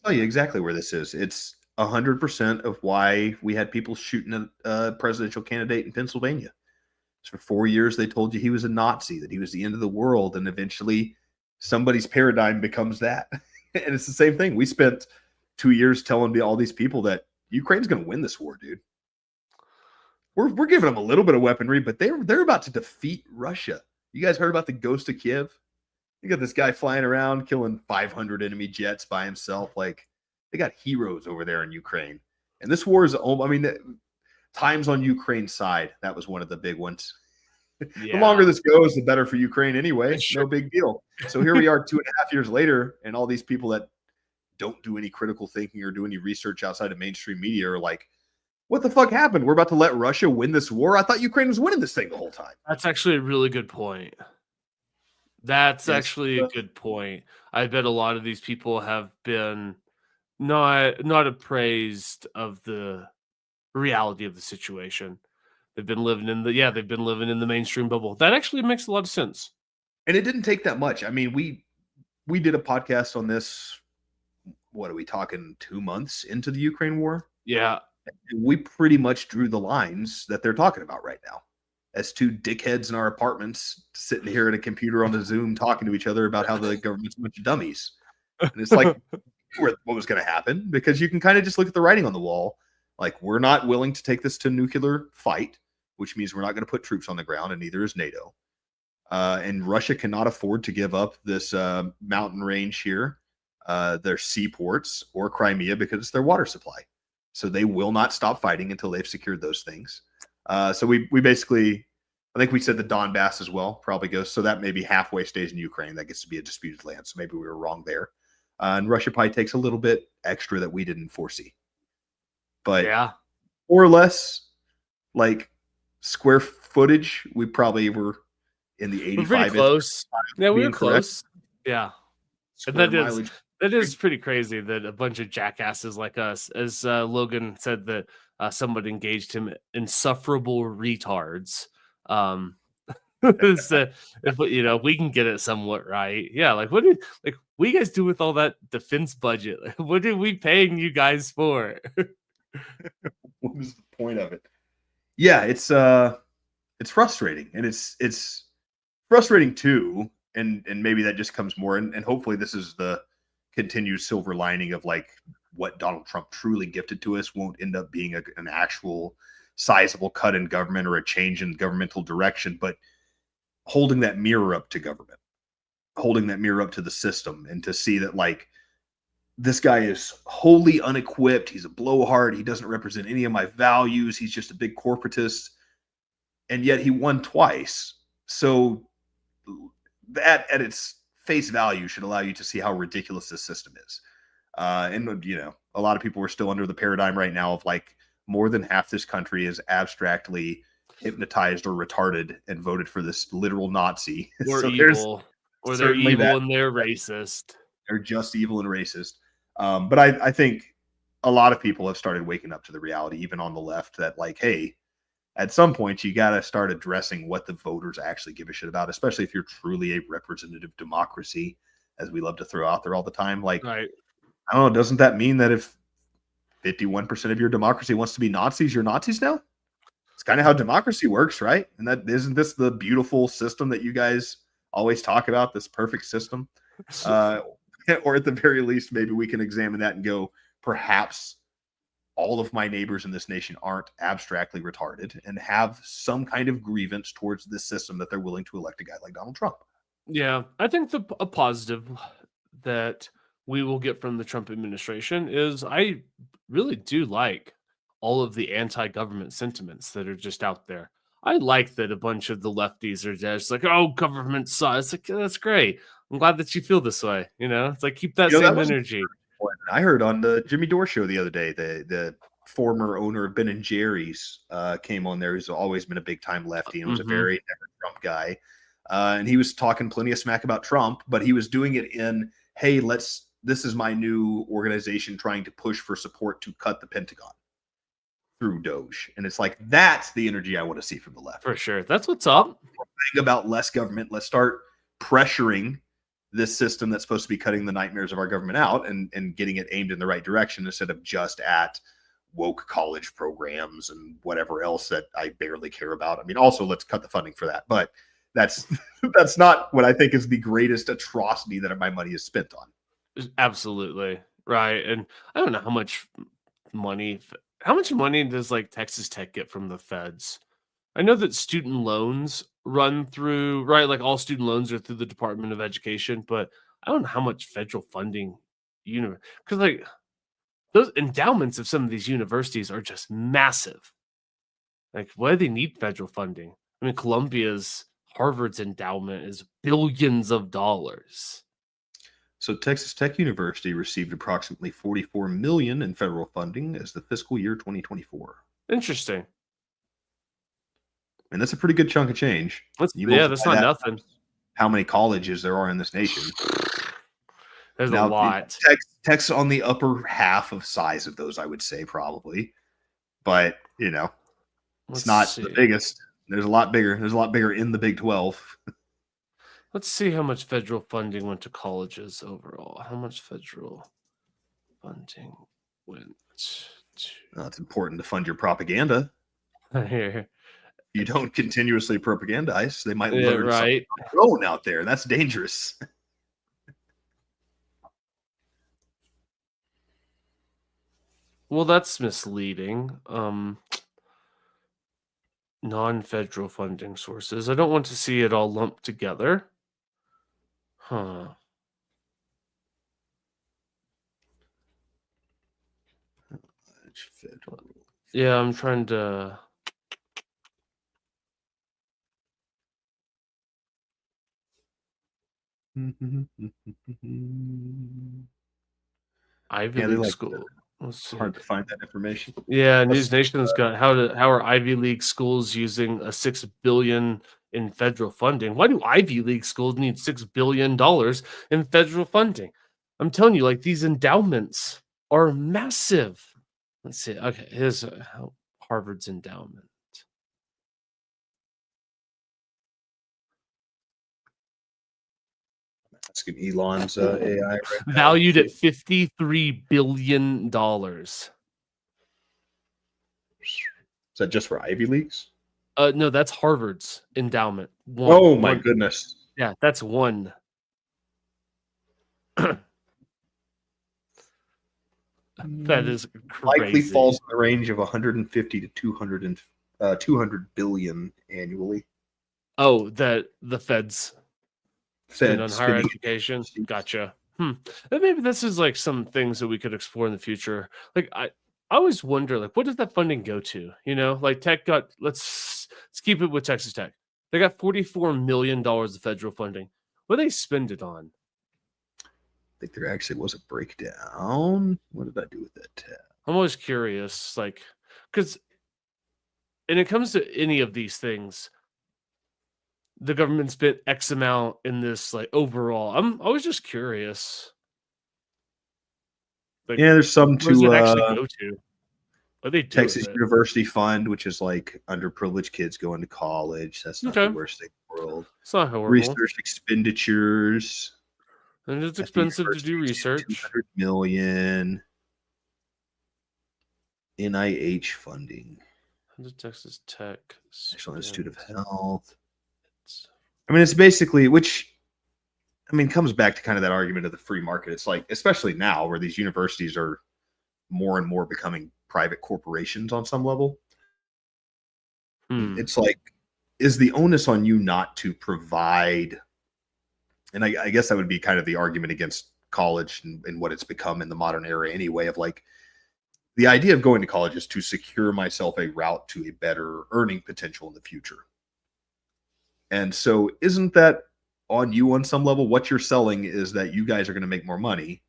tell you exactly where this is. It's 100% of why we had people shooting a presidential candidate in Pennsylvania. For 4 years, they told you he was a Nazi, that he was the end of the world, and eventually somebody's paradigm becomes that. And it's the same thing. We spent 2 years telling all these people that Ukraine's going to win this war, dude. We're giving them a little bit of weaponry, but they're about to defeat Russia. You guys heard about the Ghost of Kiev? You got this guy flying around killing 500 enemy jets by himself. Like, they got heroes over there in Ukraine. And this war is, times on Ukraine's side. That was one of the big ones. Yeah. The longer this goes, the better for Ukraine anyway. Sure. No big deal. So here we are 2.5 years later, and all these people that don't do any critical thinking or do any research outside of mainstream media are like, what the fuck happened? We're about to let Russia win this war? I thought Ukraine was winning this thing the whole time. That's actually a really good point. That's And actually a good point. I bet a lot of these people have been not appraised of the reality of the situation. They've been living in the mainstream bubble. That actually makes a lot of sense. and it didn't take that much. I mean, we did a podcast on this. What are we talking? 2 months into the Ukraine war? Yeah. And we pretty much drew the lines that they're talking about right now. As two dickheads in our apartments sitting here at a computer on a Zoom talking to each other about how the government's a bunch of dummies. And it's like, what was going to happen? Because you can kind of just look at the writing on the wall. Like, we're not willing to take this to nuclear fight, which means we're not going to put troops on the ground, and neither is NATO. And Russia cannot afford to give up this mountain range here, their seaports or Crimea, because it's their water supply. So they will not stop fighting until they've secured those things. So we basically, I think we said the Donbass as well probably goes. So that maybe halfway stays in Ukraine. That gets to be a disputed land. So maybe we were wrong there. And Russia probably takes a little bit extra that we didn't foresee. But Yeah. more or less, like square footage, we probably were in the We're pretty 85. close. Yeah, we were being correct. close. Yeah. And Square that is mileage. that is pretty crazy that a bunch of jackasses like us, as Logan said, that somebody engaged him, insufferable retards. So if we can get it somewhat right, yeah. Like, what you guys do with all that defense budget? Like, what are we paying you guys for? What was the point of it? Yeah, it's frustrating, and it's frustrating too, and maybe that just comes more, and hopefully this is the continued silver lining of like what Donald Trump truly gifted to us won't end up being an actual sizable cut in government or a change in governmental direction, but holding that mirror up to government, holding that mirror up to the system, and to see that like this guy is wholly unequipped. He's a blowhard. He doesn't represent any of my values. He's just a big corporatist. And yet he won twice. So that at its face value should allow you to see how ridiculous this system is. And, a lot of people are still under the paradigm right now of like more than half this country is abstractly hypnotized or retarded and voted for this literal Nazi. Or So evil. Or they're certainly evil that. and they're racist. They're just evil and racist. But I think a lot of people have started waking up to the reality, even on the left, that like, hey, at some point you got to start addressing what the voters actually give a shit about, especially if you're truly a representative democracy, as we love to throw out there all the time. Like, Right. I don't know, doesn't that mean that if 51% of your democracy wants to be Nazis, you're Nazis now? It's kind of how democracy works, right? And that isn't this the beautiful system that you guys always talk about, this perfect system? Or at the very least, maybe we can examine that and go, perhaps all of my neighbors in this nation aren't abstractly retarded and have some kind of grievance towards this system that they're willing to elect a guy like Donald Trump. Yeah, I think a positive that we will get from the Trump administration is I really do like all of the anti-government sentiments that are just out there. I like that a bunch of the lefties are just like, "Oh, government sucks." It's like, that's great. I'm glad that you feel this way. It's like keep that That same was energy. I heard on the Jimmy Dore show the other day, the former owner of Ben and Jerry's came on there. He's always been a big time lefty and was a very never Trump guy. And he was talking plenty of smack about Trump, but he was doing it in, hey, this is my new organization trying to push for support to cut the Pentagon through Doge. And it's like, that's the energy I want to see from the left. For sure. That's what's up. Think about less government. Let's start pressuring this system that's supposed to be cutting the nightmares of our government out and getting it aimed in the right direction instead of just at woke college programs and whatever else that I barely care about. I mean, also let's cut the funding for that, but that's not what I think is the greatest atrocity that my money is spent on. Absolutely. Right. And I don't know how much money does like Texas Tech get from the feds? I know that student loans run through, right? Like all student loans are through the Department of Education, but I don't know how much federal funding, because like those endowments of some of these universities are just massive. Like, why do they need federal funding? I mean, Harvard's endowment is billions of dollars. So Texas Tech University received approximately 44 million in federal funding as the fiscal year 2024. Interesting. And that's a pretty good chunk of change. You That's multiply not that nothing. times how many colleges there are in this nation. There's a Now, lot. Tech's on the upper half of size of those, I would say, probably. But, it's Let's not the see. biggest. There's a lot bigger. There's a lot bigger in the Big 12. Let's see how much federal funding went to colleges overall. How much federal funding went It's important to fund your propaganda. to here? You don't continuously propagandize, they might Yeah, learn something right. on their own out there, and that's dangerous. Well, that's misleading. Non-federal funding sources. I don't want to see it all lumped together. Huh. Federal. Yeah, I'm trying to. Ivy Yeah, they League like school. Let's it's see. hard to find that information. Yeah, Let's News Nation's got how are Ivy League schools using a $6 billion in federal funding? Why do Ivy League schools need $6 billion in federal funding? I'm telling you, like these endowments are massive. Let's see. Okay, here's how Harvard's endowment asking Elon's AI right now. valued at $53 billion. Is that just for Ivy Leagues? No, that's Harvard's endowment. Oh my One. goodness. Yeah, that's one. That is Likely crazy. falls in the range of 150 to 200 billion annually. Oh, that the feds spend Fed on higher spending. education. Gotcha. And maybe this is like some things that we could explore in the future. Like I always wonder, like, what does that funding go to? Like Tech got let's keep it with Texas Tech. They got $44 million of federal funding. What do they spend it on? I think there actually was a breakdown. What did I do with that tab? I'm always curious, like, because when it comes to any of these things, the government spent X amount in this, like overall. I'm always just curious. Like, Yeah, there's some where does it actually to go to? What they do Texas with it? University Fund, which is like underprivileged kids going to college. That's not the Okay, worst thing in the world. it's not horrible, Research expenditures and it's at the expensive to university, do research. 200 million. NIH funding, How did Texas Tech National Institute of spend Health. its- I mean, it's basically, which comes back to kind of that argument of the free market. It's like, especially now where these universities are more and more becoming private corporations on some level. Hmm. It's like, is the onus on you not to provide? And I guess that would be kind of the argument against college and what it's become in the modern era anyway, of like, the idea of going to college is to secure myself a route to a better earning potential in the future. And so, isn't that on you on some level? What you're selling is that you guys are going to make more money.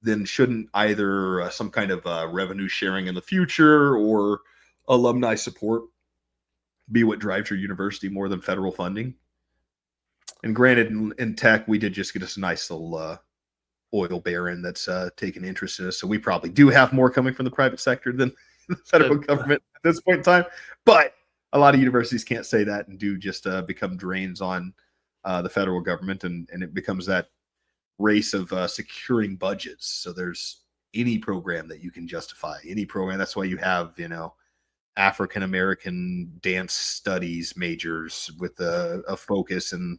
Then shouldn't either some kind of revenue sharing in the future or alumni support be what drives your university more than federal funding? And granted, in tech, we did just get us a nice little oil baron that's taken interest in us. So we probably do have more coming from the private sector than the federal government at this point in time. But a lot of universities can't say that and do just become drains on the federal government. And it becomes that race of securing budgets. So there's any program that you can justify, any program. That's why you have, African American dance studies majors with a focus and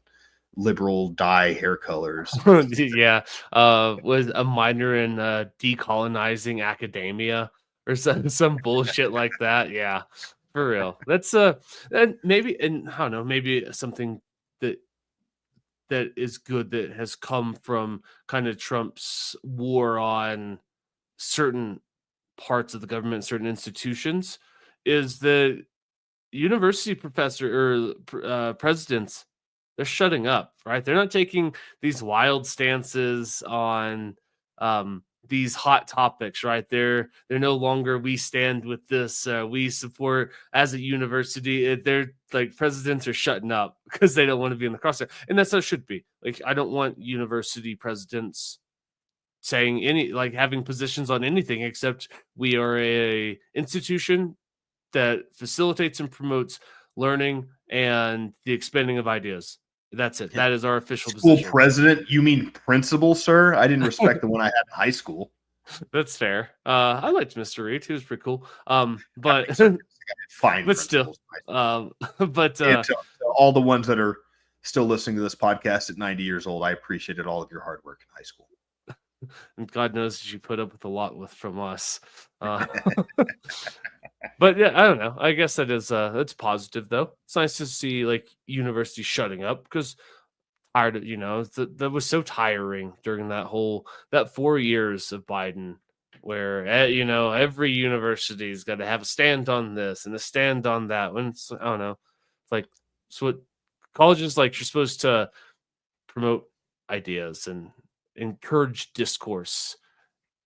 liberal dye hair colors. Yeah, was a minor in decolonizing academia or some bullshit like that. Yeah, for real. That's and maybe, and I don't know, maybe something that is good that has come from kind of Trump's war on certain parts of the government, certain institutions, is the university professor or presidents They're shutting up, right? They're not taking these wild stances on these hot topics, right? They're no longer we stand with this, we support as a university. They're like presidents are shutting up because they don't want to be in the crosshair, and that's how it should be. Like I don't want university presidents saying any like having positions on anything except we are a institution that facilitates and promotes learning and the expanding of ideas. That's it. That is our official School position. president? You mean principal, sir? I didn't respect the one I had in high school. That's fair. I liked Mr. Reed. He was pretty cool. But Fine, but still, but to all the ones that are still listening to this podcast at 90 years old, I appreciated all of your hard work in high school. And God knows you put up with a lot from us. But yeah, I don't know. I guess that's positive though. It's nice to see like universities shutting up because tired of that was so tiring during that 4 years of Biden where every university's got to have a stand on this and a stand on that. When I don't know, it's like it's what colleges like. You're supposed to promote ideas and encourage discourse,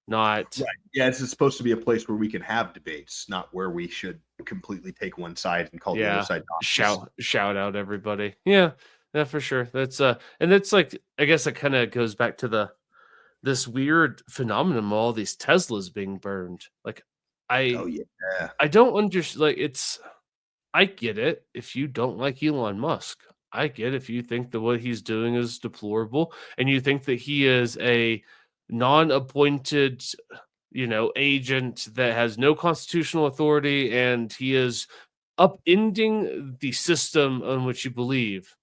not right. Yeah, it's supposed to be a place where we can have debates, not where we should completely take one side and call the other side shout out everybody. Yeah, for sure. That's and it's like I guess it kind of goes back to this weird phenomenon of all these Teslas being burned. Like I don't understand. Like I get it if you don't like Elon Musk. I get if you think that what he's doing is deplorable and you think that he is a non-appointed, agent that has no constitutional authority and he is upending the system on which you believe.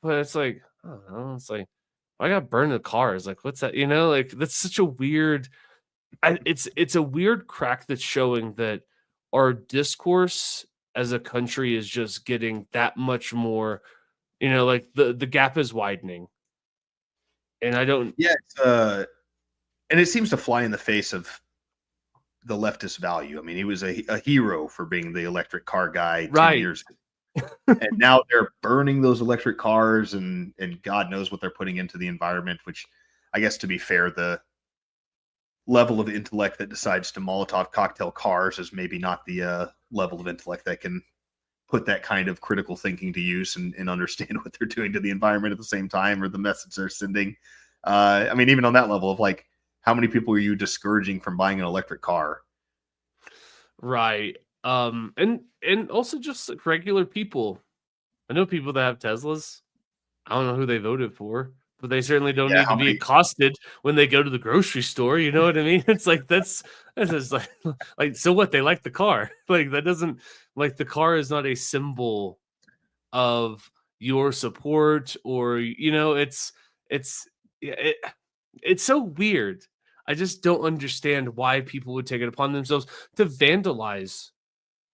But it's like, I don't know. It's like, I got burned the cars. Like, what's that? Like that's such a weird. It's a weird crack that's showing that our discourse as a country is just getting that much more. Like the gap is widening, and I don't. Yeah, and it seems to fly in the face of the leftist value. I mean, he was a hero for being the electric car guy 10 years ago. And now they're burning those electric cars and God knows what they're putting into the environment, which I guess to be fair, the level of intellect that decides to Molotov cocktail cars is maybe not the level of intellect that can put that kind of critical thinking to use and understand what they're doing to the environment at the same time or the message they're sending. I mean, even on that level of like, how many people are you discouraging from buying an electric car? Right. And also just like regular people. I know people that have Teslas. I don't know who they voted for, but they certainly don't need to be accosted when they go to the grocery store. You know what I mean? It's like that's just like so what they like the car. Like that doesn't like the car is not a symbol of your support or it's so weird. I just don't understand why people would take it upon themselves to vandalize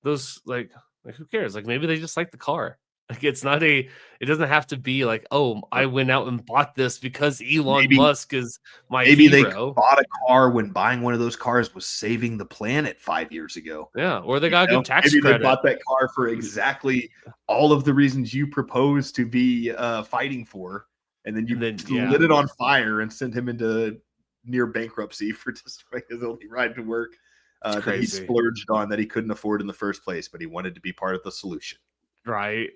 those. Like who cares? Like maybe they just like the car. Like it doesn't have to be like, oh, I went out and bought this because Elon Musk is my hero. They bought a car when buying one of those cars was saving the planet 5 years ago. Yeah, or they got a good tax credit. They bought that car for exactly all of the reasons you proposed to be fighting for, and then lit it on fire and sent him into near bankruptcy for destroying his only ride to work that he splurged on that he couldn't afford in the first place, but he wanted to be part of the solution. Right.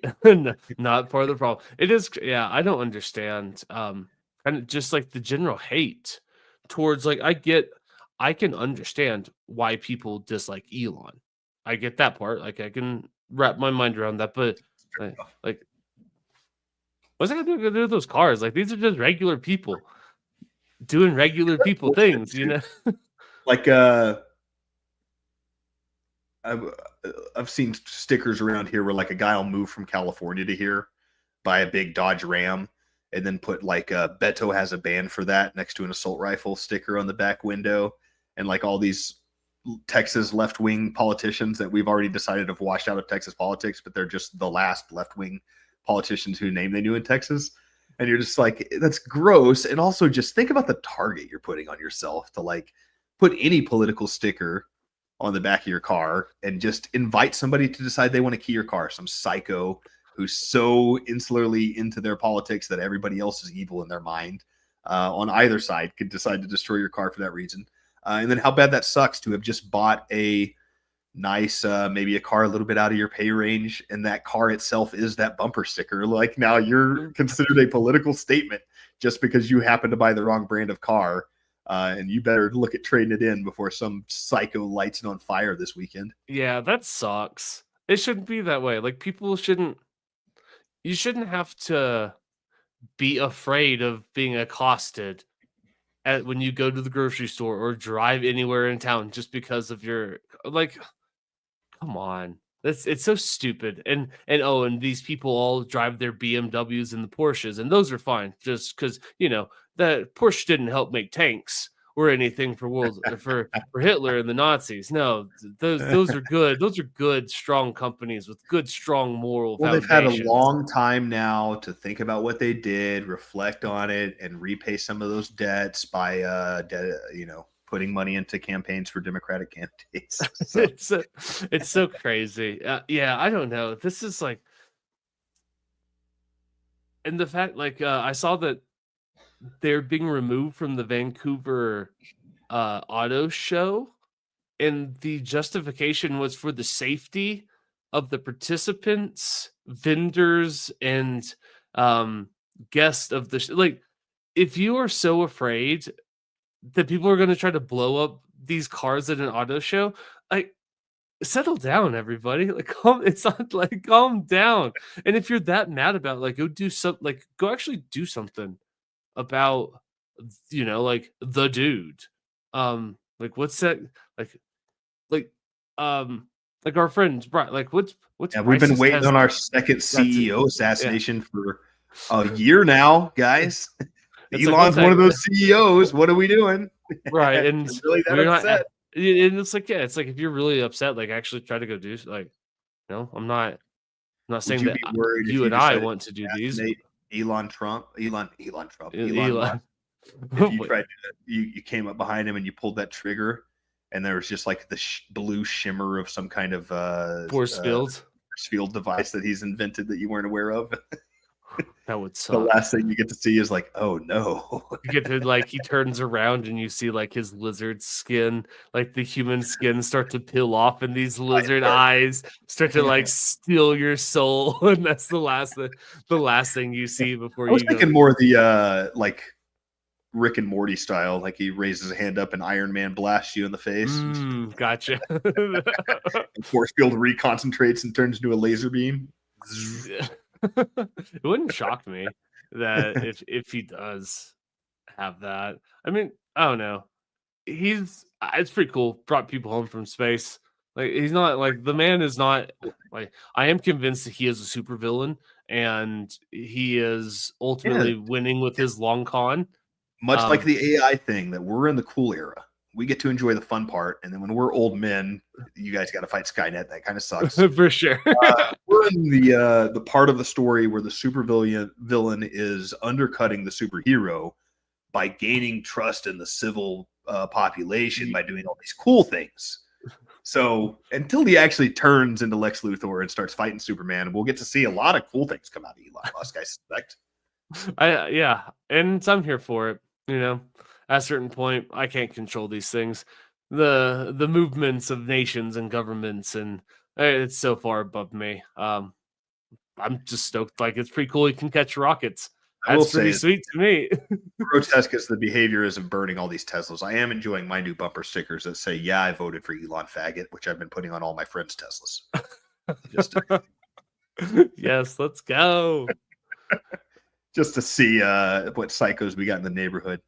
Not part of the problem. It is. Yeah. I don't understand. Kind of just like the general hate towards like, I can understand why people dislike Elon. I get that part. Like I can wrap my mind around that, but like, what's that going to do with those cars? Like these are just regular people doing regular people things, like, I've seen stickers around here where like a guy will move from California to here, buy a big Dodge Ram, and then put like Beto has a ban for that next to an assault rifle sticker on the back window, and like all these Texas left-wing politicians that we've already decided have washed out of Texas politics, but they're just the last left-wing politicians whose name they knew in Texas. And you're just like, that's gross. And also just think about the target you're putting on yourself to like put any political sticker on the back of your car and just invite somebody to decide they want to key your car. Some psycho who's so insularly into their politics that everybody else is evil in their mind on either side could decide to destroy your car for that reason. And then how bad that sucks to have just bought a nice, maybe a car a little bit out of your pay range, and that car itself is that bumper sticker. Like now you're considered a political statement just because you happen to buy the wrong brand of car. And you better look at trading it in before some psycho lights it on fire this weekend. Yeah, that sucks. It shouldn't be that way. Like you shouldn't have to be afraid of being accosted when you go to the grocery store or drive anywhere in town just because of your like. Come on. It's so stupid. And these people all drive their BMWs and the Porsches, and those are fine just because that Porsche didn't help make tanks or anything for Hitler and the Nazis. No, those are good. Those are good, strong companies with good, strong moral Well, they've had a foundations. long time now to think about what they did, reflect on it, and repay some of those debts by putting money into campaigns for Democratic candidates. So, It's so crazy. Yeah, I don't know. This is like, and the fact I saw that they're being removed from the Vancouver auto show, and the justification was for the safety of the participants, vendors, and guests of the like. If you are so afraid that people are going to try to blow up these cars at an auto show, like settle down, everybody. Like it's not like calm down. And if you're that mad about go actually do something about like the dude. Like what's that like like like our friends Brian, like what's yeah, we've been waiting on our second CEO assassination for a year now, guys. Elon's one of those CEOs. What are we doing? Right. And really that upset. And it's like, it's like if you're really upset, like actually try to go do I'm not saying that you and I want to do these. Elon Trump. Elon. If you tried to, you came up behind him and you pulled that trigger, and there was just like the blue shimmer of some kind of force field device that he's invented that you weren't aware of. That would suck. The last thing you get to see is like, oh no. You get to he turns around and you see like his lizard skin, like the human skin start to peel off, and these lizard eyes start to steal your soul, and that's the last thing you see before I was thinking more of the like Rick and Morty style, like he raises a hand up and Iron Man blasts you in the face. Gotcha. And force field reconcentrates and turns into a laser beam. It wouldn't shock me that if he does have that. I mean, I don't know. It's pretty cool. Brought people home from space. Like he's not like the man is not like I am convinced that he is a supervillain and he is ultimately winning with his long con. Much like the AI thing, that we're in the cool era. We get to enjoy the fun part, and then when we're old men, you guys got to fight Skynet. That kind of sucks. For sure. We're in the part of the story where the villain is undercutting the superhero by gaining trust in the civil population by doing all these cool things. So until he actually turns into Lex Luthor and starts fighting Superman, we'll get to see a lot of cool things come out of Elon Musk, I suspect. And I'm here for it. At a certain point, I can't control these things. The movements of nations and governments, and it's so far above me. I'm just stoked. Like it's pretty cool. He can catch rockets. That's pretty sweet to me. Grotesque as the behavior is of burning all these Teslas. I am enjoying my new bumper stickers that say, "Yeah, I voted for Elon faggot," which I've been putting on all my friends' Teslas. Yes, let's go. Just to see what psychos we got in the neighborhood.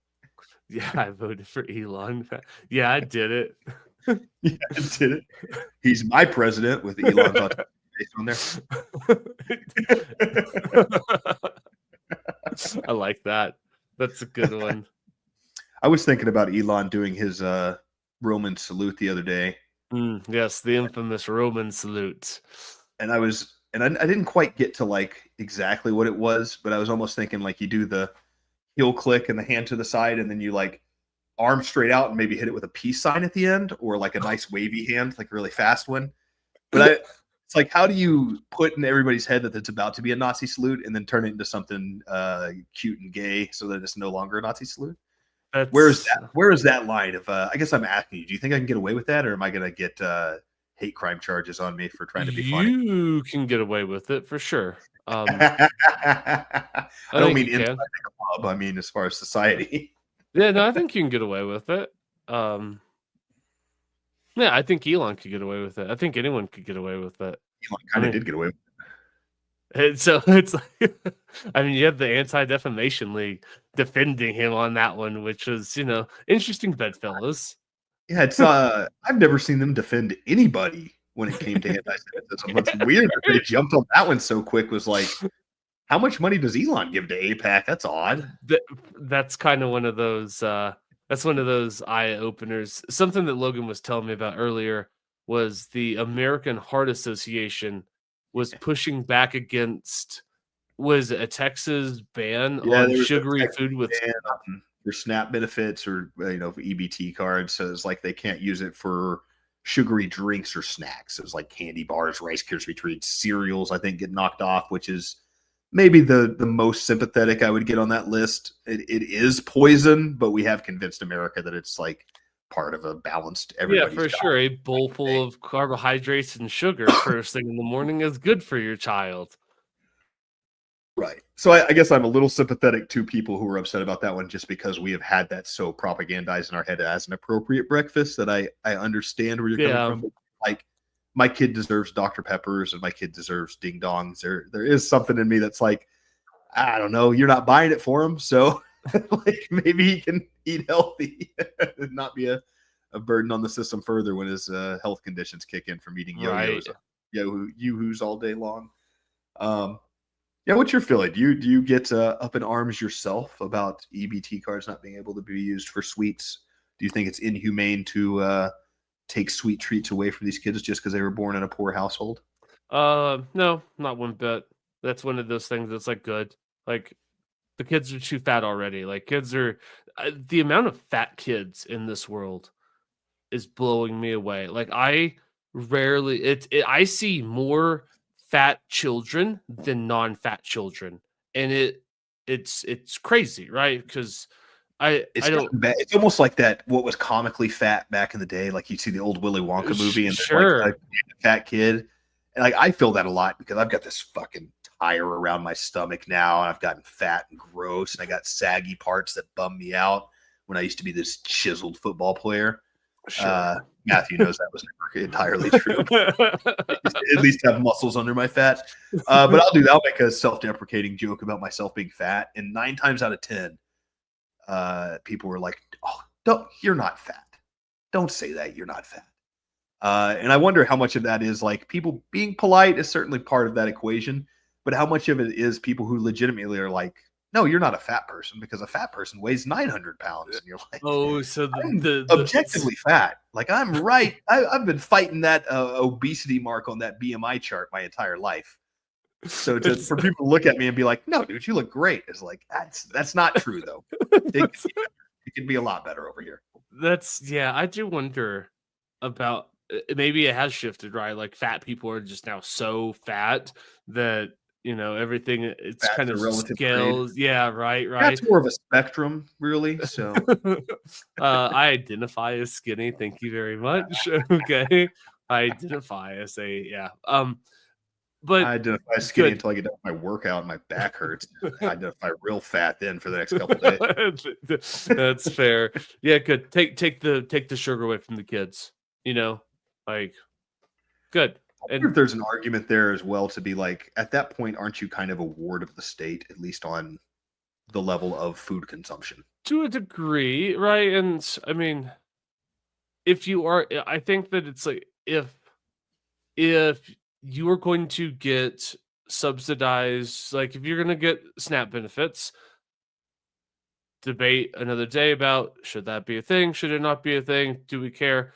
Yeah, I voted for Elon. Yeah, I did it. Yeah, I did it. He's my president with Elon's on there. I like that. That's a good one. I was thinking about Elon doing his Roman salute the other day. Yes, the infamous Roman salute. And I didn't quite get to like exactly what it was, but I was almost thinking like you do the heel click and the hand to the side, and then you like arm straight out and maybe hit it with a peace sign at the end, or like a nice wavy hand, like a really fast one. But It's like, how do you put in everybody's head that it's about to be a Nazi salute and then turn it into something cute and gay so that it's no longer a Nazi salute? Where is That's that? Where is that line? Of I guess I'm asking you. Do you think I can get away with that, or am I going to get hate crime charges on me for trying to be funny? you can get away with it for sure. I I don't think mean you inside can. the club. I mean as far as society. Yeah, no, I think you can get away with it. Um, yeah, I think Elon could get away with it. I think anyone could get away with it. Elon I kind of mean, did get away with and so it's like, I mean, you have the Anti Defamation League defending him on that one, which was, interesting bedfellows. Yeah, it's I've never seen them defend anybody when it came to anti-Semitism. What's weird that they jumped on that one so quick was like, how much money does Elon give to APAC? That's odd. Th- that's kind of one of those. That's one of those eye openers. Something that Logan was telling me about earlier was the American Heart Association was pushing back against was it a Texas ban Yeah, on there was a sugary Texas food with ban on for SNAP benefits or for EBT cards. So it's like they can't use it for sugary drinks or snacks. It was like candy bars, Rice Krispie treats, cereals. I think get knocked off, which is maybe the most sympathetic I would get on that list. It is poison, but we have convinced America that it's like part of a balanced yeah, everybody's for sure. diet. A bowl full of carbohydrates and sugar first thing in the morning is good for your child. Right. So I guess I'm a little sympathetic to people who are upset about that one just because we have had that so propagandized in our head as an appropriate breakfast that I understand where you're coming Yeah. from. But like my kid deserves Dr. Peppers and my kid deserves ding dongs. There is something in me that's like, I don't know, you're not buying it for him. So like maybe he can eat healthy and not be a burden on the system further when his health conditions kick in from eating Right. yo-yos, yoo-hoos all day long. Um, yeah, what's your feeling? Do you get up in arms yourself about EBT cards not being able to be used for sweets? Do you think it's inhumane to take sweet treats away from these kids just because they were born in a poor household? No, not one bit. That's one of those things that's like good. Like the kids are too fat already. Like kids are the amount of fat kids in this world is blowing me away. Like I rarely I see more fat children than non-fat children. And it's crazy, right? Because I It's don't gotten bad. It's almost like that. What was comically fat back in the day, like you see the old Willy Wonka movie, and there's like a sure. fat kid. And like I feel that a lot because I've got this fucking tire around my stomach now, and I've gotten fat and gross, and I got saggy parts that bum me out when I used to be this chiseled football player. Sure. Matthew knows that was never entirely true. At least have muscles under my fat. But I'll make a self-deprecating joke about myself being fat, and 9 times out of 10, people were like, "Oh, don't, you're not fat. Don't say that. You're not fat." And I wonder how much of that is like people being polite is certainly part of that equation, but how much of it is people who legitimately are like, "No, you're not a fat person because a fat person weighs 900 pounds," and you're like, Oh, so I'm objectively fat. Like I'm right. I've been fighting that obesity mark on that BMI chart my entire life. So it's for people to look at me and be like, "No, dude, you look great," is like that's not true though. It, that's it can be a lot better over here. that's yeah, I do wonder about maybe it has shifted, right? Like fat people are just now so fat that everything it's kind Fat's a of relative grade. scales. Yeah, right, That's right. more of a spectrum, really. So I identify as skinny. Thank you very much. Okay, I identify as a yeah. But I identify as skinny good. until I get done with my workout and my back hurts. I identify real fat then for the next couple days. That's fair. Yeah, good. Take the sugar away from the kids. Like good. I wonder And if there's an argument there as well to be like, at that point, aren't you kind of a ward of the state, at least on the level of food consumption? to a degree, right? And I mean, if you are, I think that it's like if you are going to get subsidized, like if you're going to get SNAP benefits, debate another day about should that be a thing, should it not be a thing, do we care,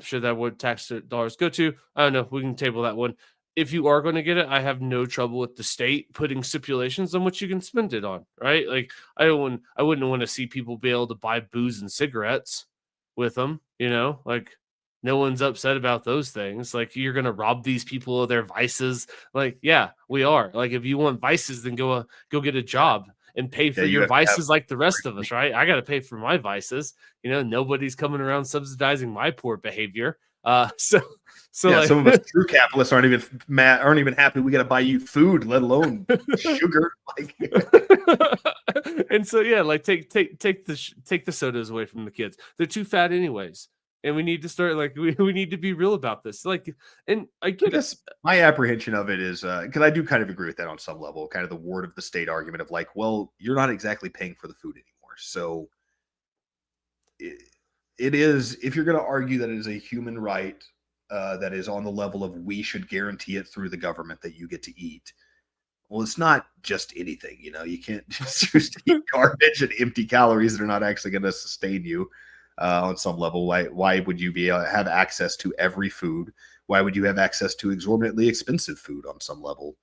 should that what tax dollars go to, I don't know, we can table that one. If you are going to get it, I have no trouble with the state putting stipulations on what you can spend it on, right? Like I wouldn't want to see people be able to buy booze and cigarettes with them, like no one's upset about those things. Like, you're gonna rob these people of their vices. Like, yeah, we are. Like, if you want vices, then go get a job and pay Yeah, for you your have to have vices like the rest of us, right? I got to pay for my vices. Nobody's coming around subsidizing my poor behavior. So yeah. like, Some of us true capitalists aren't even mad, aren't even happy. We got to buy you food, let alone sugar. Like, and so yeah, like take the sodas away from the kids. They're too fat anyways, and we need to start like we need to be real about this. Like, and I I get it. guess my apprehension of it is because I do kind of agree with that on some level, kind of the ward of the state argument of like, well, you're not exactly paying for the food anymore. So it, it is, if you're going to argue that it is a human right that is on the level of we should guarantee it through the government that you get to eat. Well, it's not just anything, you can't just choose to eat garbage and empty calories that are not actually going to sustain you on some level. Why would you be have access to every food? Why would you have access to exorbitantly expensive food on some level?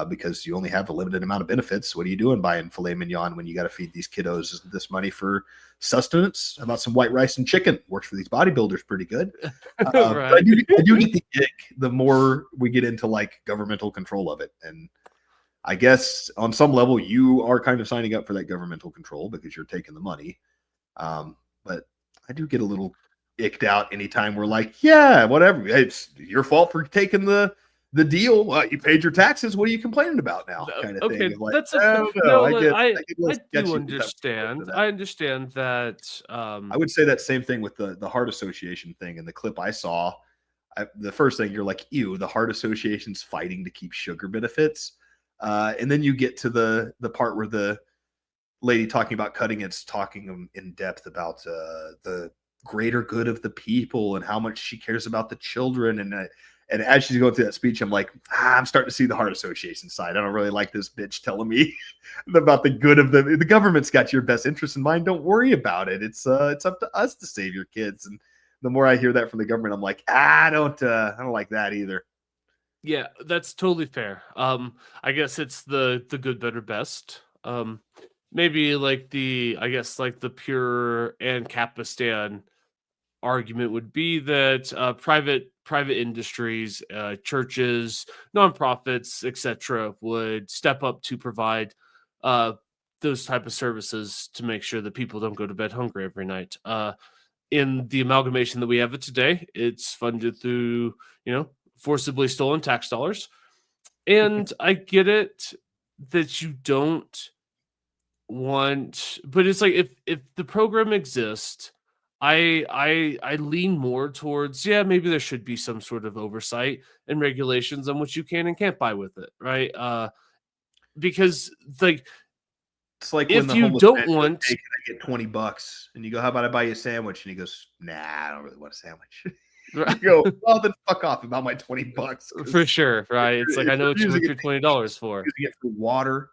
Because you only have a limited amount of benefits. What are you doing buying filet mignon when you got to feed these kiddos? Isn't this money for sustenance? How about some white rice and chicken? Works for these bodybuilders pretty good. But I Right. do get the ick the more we get into like governmental control of it. And I guess on some level you are kind of signing up for that governmental control because you're taking the money. But I do get a little icked out anytime we're like, yeah, whatever. It's your fault for taking the deal. You paid your taxes. What are you complaining about now? Kind of thing. Okay, Of like, that's a I don't know. no. I Like, get I less I do sketchy sometimes than understand. that. I understand that. I would say that same thing with the heart association thing. And the clip I saw, the first thing you're like, ew, the heart association's fighting to keep sugar benefits. And then you get to the part where the lady talking about cutting it's talking in depth about the greater good of the people and how much she cares about the children. And as she's going through that speech, I'm like, I'm starting to see the heart association side. I don't really like this bitch telling me about the good of the government's got your best interest in mind. Don't worry about it. It's up to us to save your kids. And the more I hear that from the government, I'm like, I don't like that either. Yeah, that's totally fair. I guess it's the good, better, best. Maybe like I guess like the pure and Capistan argument would be that private industries, churches, nonprofits, etc., would step up to provide uh, those type of services to make sure that people don't go to bed hungry every night. In the amalgamation that we have it today, it's funded through forcibly stolen tax dollars, and I get it that you don't want, but it's like if the program exists, I lean more towards, yeah, maybe there should be some sort of oversight and regulations on what you can and can't buy with it, right? Because like It's like when if the you homeless man don't goes, want, "Hey, can I get $20?" And you go, "How about I buy you a sandwich?" And he goes, "Nah, I don't really want a sandwich." You go, "Well, then fuck off about my $20 for because sure, right? It's like, I if know you're what you using want it your $20 for. using it for water,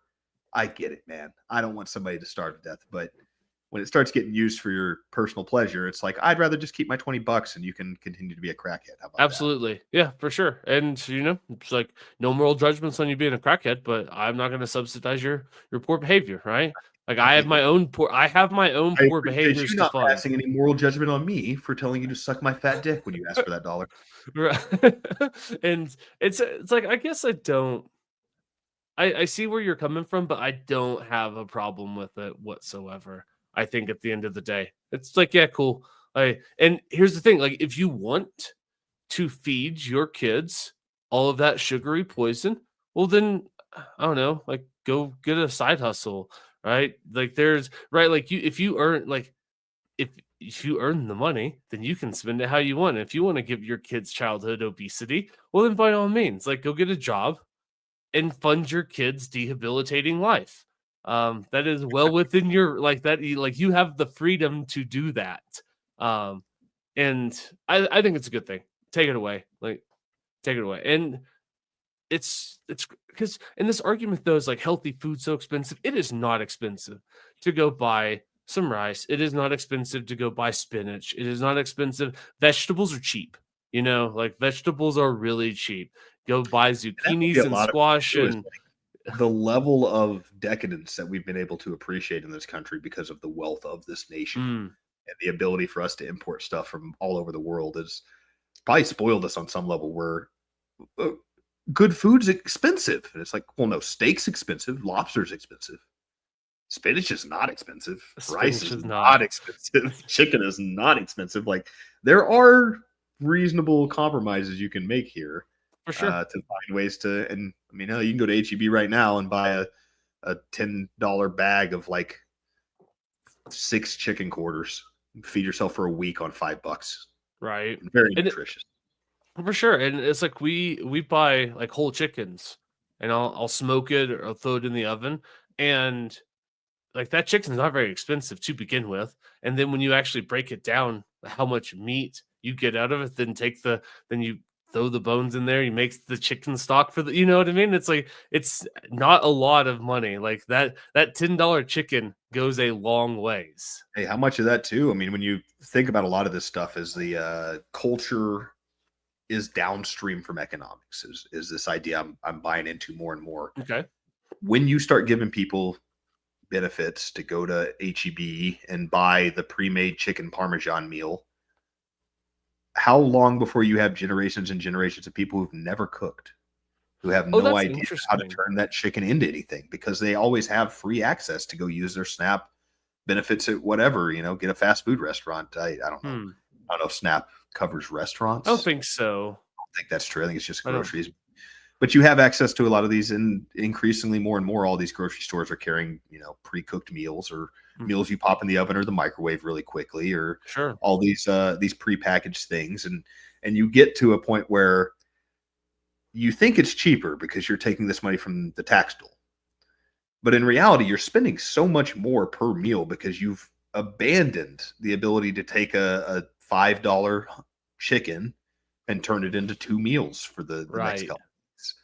I get it, man. I don't want somebody to starve to death, but when it starts getting used for your personal pleasure, it's like I'd rather just keep my $20 and you can continue to be a crackhead. How about that? Absolutely. Yeah, for sure. And it's like no moral judgments on you being a crackhead, but I'm not going to subsidize your poor behavior, right? Like I get you. I have my own I poor appreciate behaviors you to not fund. passing any moral judgment on me for telling you to suck my fat dick when you ask for that dollar. Right. And it's like, I guess I see where you're coming from, but I don't have a problem with it whatsoever. I think at the end of the day, it's like, yeah, cool. And here's the thing, like, if you want to feed your kids all of that sugary poison, well then, I don't know, like, go get a side hustle, right? Like, there's right, like, you if you earn like if you earn the money, then you can spend it how you want. If you want to give your kids childhood obesity, well then by all means, like, go get a job and fund your kids' debilitating life. That is well within your, like, that like, you have the freedom to do that. Um, and I think it's a good thing. Take it away. Like, take it away. And it's because in this argument though, is like healthy food so expensive. It is not expensive to go buy some rice. It is not expensive to go buy spinach. It is not expensive. Vegetables are cheap. Like, vegetables are really cheap. Go buy And that would be zucchinis a and lot of it squash too, is and like the level of decadence that we've been able to appreciate in this country because of the wealth of this nation. mm, and the ability for us to import stuff from all over the world is probably spoiled us on some level where uh, good food's expensive. And it's like, well, no, steak's expensive, lobster's expensive. Spinach is not expensive. Rice Spinach is is not not expensive. Chicken is not expensive. Like there are reasonable compromises you can make here for sure. to find ways to. And I mean, hell, you can go to HEB right now and buy a $10 bag of like 6 chicken quarters. Feed yourself for a week on $5. Right. Very And nutritious. for sure, and it's like we buy like whole chickens, and I'll smoke it or I'll throw it in the oven, and like that chicken's not very expensive to begin with, and then when you actually break it down, how much meat you get out of it, then you throw the bones in there, you make the chicken stock for the, you know what I mean? It's like it's not a lot of money. Like that $10 chicken goes a long ways. Hey, how much of that too? I mean, when you think about a lot of this stuff, is the culture is downstream from economics. Is this idea I'm buying into more and more? Okay. When you start giving people benefits to go to HEB and buy the pre-made chicken parmesan meal, how long before you have generations and generations of people who've never cooked, who have Oh, no that's idea how to interesting. turn that chicken into anything because they always have free access to go use their SNAP benefits at whatever, get a fast food restaurant. I don't know. Hmm. I don't know if SNAP covers I don't restaurants. think so. I think that's true. I think it's just I don't. groceries. But you have access to a lot of these, and increasingly more and more, all these grocery stores are carrying, pre-cooked meals or Mhm. meals you pop in the oven or the microwave really quickly, or Sure. all these prepackaged things, and you get to a point where you think it's cheaper because you're taking this money from the tax bill, but in reality, you're spending so much more per meal because you've abandoned the ability to take a $5 chicken and turn it into 2 meals for the next Right. couple weeks.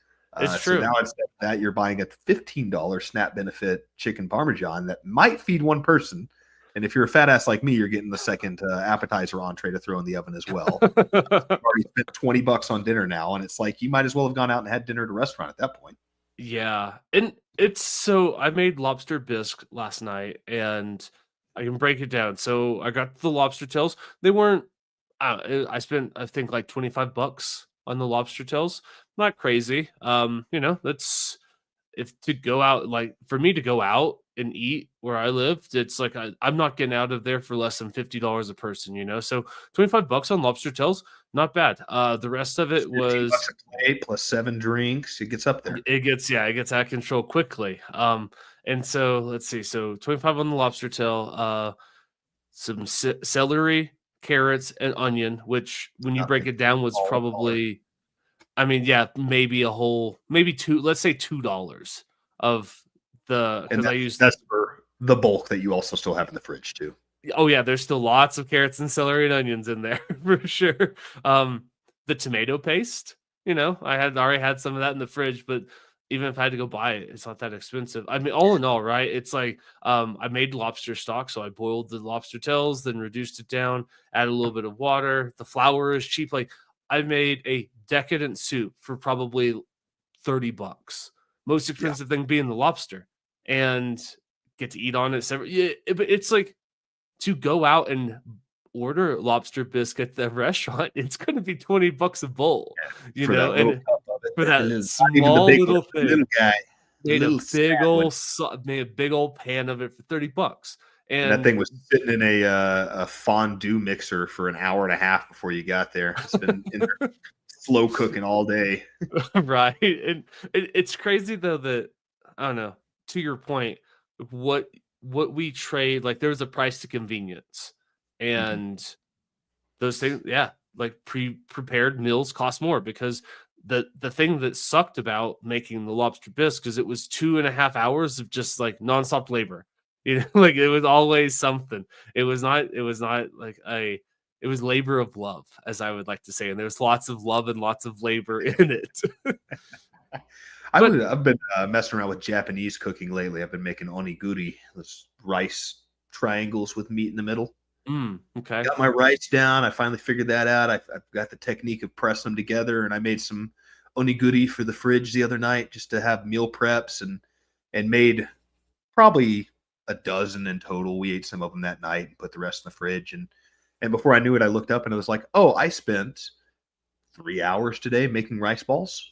It's So true. now instead of that, you're buying a $15 SNAP benefit chicken parmesan that might feed one person. And if you're a fat ass like me, you're getting the second appetizer entree to throw in the oven as well. You've already spent $20 on dinner now, and it's like you might as well have gone out and had dinner at a restaurant at that point. Yeah, and it's so I made lobster bisque last night, and I can break it down. So I got the lobster tails. They weren't. I spent I think like $25 on the lobster tails. Not crazy. That's if to go out like for me to go out and eat where I lived, it's like I'm not getting out of there for less than $50 a person, So $25 on lobster tails, not bad. The rest of it 15 bucks was a plate plus 7 drinks. It gets up there. it gets out of control quickly. And so let's see, so 25 on the lobster tail, some celery, carrots, and onion, which when you break Nothing. it down was All dollar. probably, I mean, yeah, maybe two, let's say $2 of the And because I used. that's for the bulk that you also still have in the fridge too. Oh yeah, there's still lots of carrots and celery and onions in there for sure. The tomato paste, I had already had some of that in the fridge, but even if I had to go buy it, it's not that expensive. I mean, all in all, right? It's like I made lobster stock, so I boiled the lobster tails, then reduced it down, added a little bit of water. The flour is cheap. Like I made a decadent soup for probably $30. Most Yeah. expensive thing being the lobster, and get to eat on it several. Yeah, but it's like to go out and order lobster bisque at the restaurant, it's gonna be $20 a bowl, For that little and cup of it for that that is not even the small big one, little it's the thing, little guy, the made a little big sad one. old made a big old pan of it for $30, And that and thing was sitting in a fondue mixer for an hour and a half before you got there. It's been in there slow cooking all day. right, and it's crazy though that I don't know, to your point, what what we trade, like, there's a price to convenience, Mhm. and those things, yeah, like prepared meals cost more because the thing that sucked about making the lobster bisque is it was 2.5 hours of just like nonstop labor. Like it was always something. It was not like it was labor of love, as I would like to say, and there's lots of love and lots of labor in it. But I've been messing around with Japanese cooking lately. I've been making onigiri, this rice triangles with meat in the middle. okay. Got my rice down. I finally figured that out. I've got the technique of pressing them together, and I made some onigiri for the fridge the other night just to have meal preps and made probably a dozen in total. We ate some of them that night and put the rest in the fridge. And before I knew it, I looked up and it was like, oh, I spent 3 hours today making rice balls.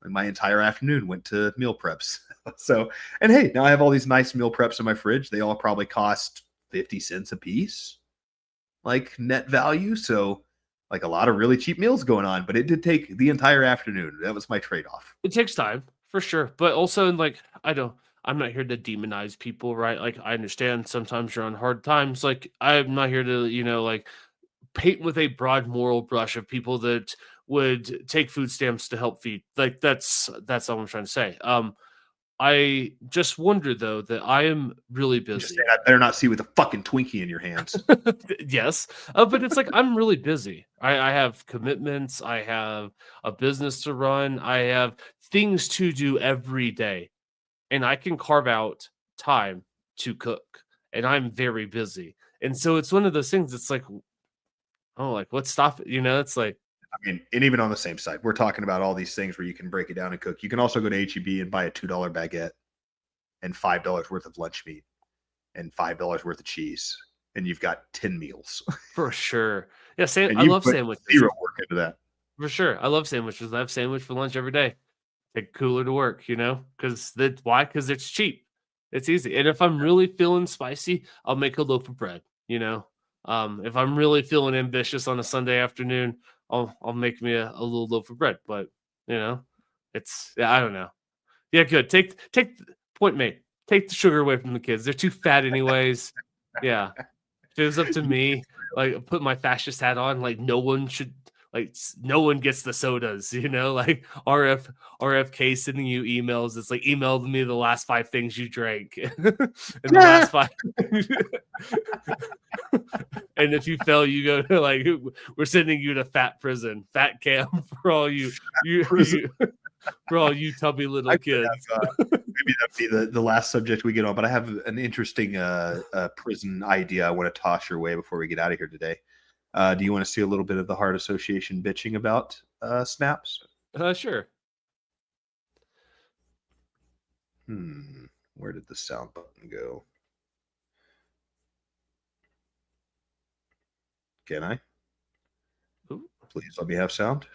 And my entire afternoon went to meal preps. So, and hey, now I have all these nice meal preps in my fridge. They all probably cost 50 cents a piece, like net value. So, like a lot of really cheap meals going on, but it did take the entire afternoon. That was my trade off. It takes time for sure, but also like I'm not here to demonize people, right? Like I understand sometimes you're on hard times. Like I'm not here to, like paint with a broad moral brush of people that would take food stamps to help feed. Like that's all I'm trying to say. I just wonder though that I am really Just saying, busy. I better not see you with a fucking Twinkie in your hands. Yes, but it's like I'm really busy. I have commitments. I have a business to run. I have things to do every day, and I can carve out time to cook. And I'm very busy, and so it's one of those things. It's like, oh, like what's stop it? It's like, I mean, and even on the same side, we're talking about all these things where you can break it down and cook. You can also go to HEB and buy a $2 baguette and $5 worth of lunch meat and $5 worth of cheese, and you've got 10 meals. for sure. Yeah, And I you love put sandwiches zero work into that. for sure. I love sandwiches. I have sandwich for lunch every day. Take a cooler to work, because that why? Because it's cheap. It's easy. And if I'm really feeling spicy, I'll make a loaf of bread. If I'm really feeling ambitious on a Sunday afternoon, I'll make me a little loaf of bread. But you know, it's yeah, I don't know. Yeah, good. Point made. Take the sugar away from the kids. They're too fat anyways. Yeah. If it was up to me, like put my fascist hat on, like no one gets the sodas, like RFK sending you emails. It's like emailed me the last 5 things you drank in the last five. And if you fail, you go to like we're sending you to fat prison, fat camp for all you for all you tubby little kids. Maybe that'd be the last subject we get on, but I have an interesting prison idea I want to toss your way before we get out of here today. Do you want to see a little bit of the Heart Association bitching about snaps? Sure. Where did the sound button go? Can I? Ooh. Please let me have sound.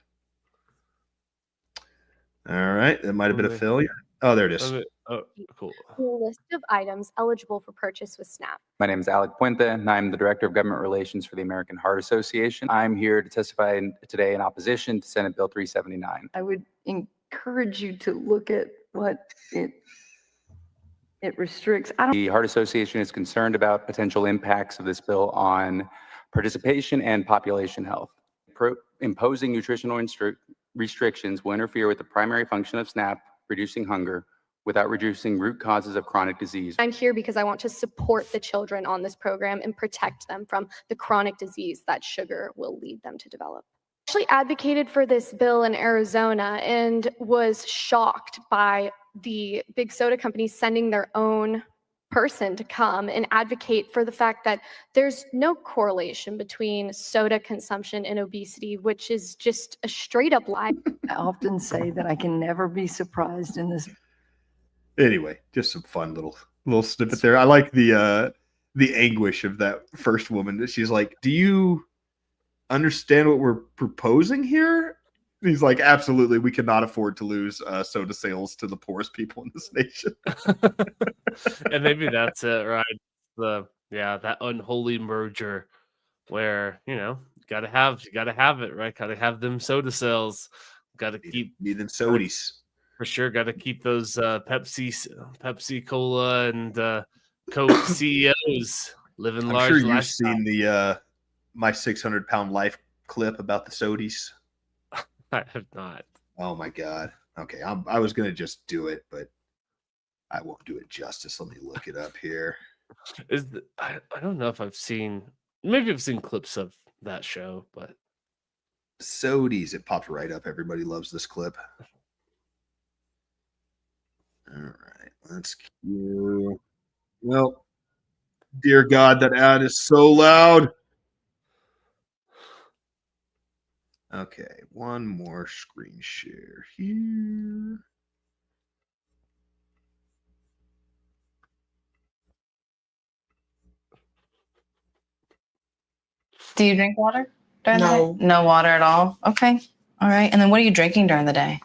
All right, that might have been a failure. Oh, there it is. Oh, cool. A list of items eligible for purchase with SNAP. My name is Alec Puente, and I'm the Director of Government Relations for the American Heart Association. I'm here to testify today in opposition to Senate Bill 379. I would encourage you to look at what it restricts. The Heart Association is concerned about potential impacts of this bill on participation and population health. Imposing nutritional restrictions will interfere with the primary function of SNAP, reducing hunger, without reducing root causes of chronic disease. I'm here because I want to support the children on this program and protect them from the chronic disease that sugar will lead them to develop. I actually advocated for this bill in Arizona and was shocked by the big soda companies sending their own person to come and advocate for the fact that there's no correlation between soda consumption and obesity, which is just a straight up lie. I often say that I can never be surprised in this. Anyway, just some fun little snippet there. I like the anguish of that first woman. She's like, "Do you understand what we're proposing here?" And he's like, "Absolutely, we cannot afford to lose soda sales to the poorest people in this nation." And maybe that's it, right? That unholy merger where you gotta have it, right? Gotta have them soda sales. Gotta need them sodies. For sure, got to keep those Pepsi Cola and Coke CEOs living large. I'm sure you've seen the My 600-Pound Life clip about the sodies. I have not. Oh my god. Okay, I was gonna just do it, but I won't do it justice. Let me look it up here. I don't know if I've seen. Maybe I've seen clips of that show, but sodies. It popped right up. Everybody loves this clip. All right, let's cue. Well, dear God, that ad is so loud. Okay, one more screen share here. Do you drink water during the No. day? No water at all? Okay. All right. And then what are you drinking during the day?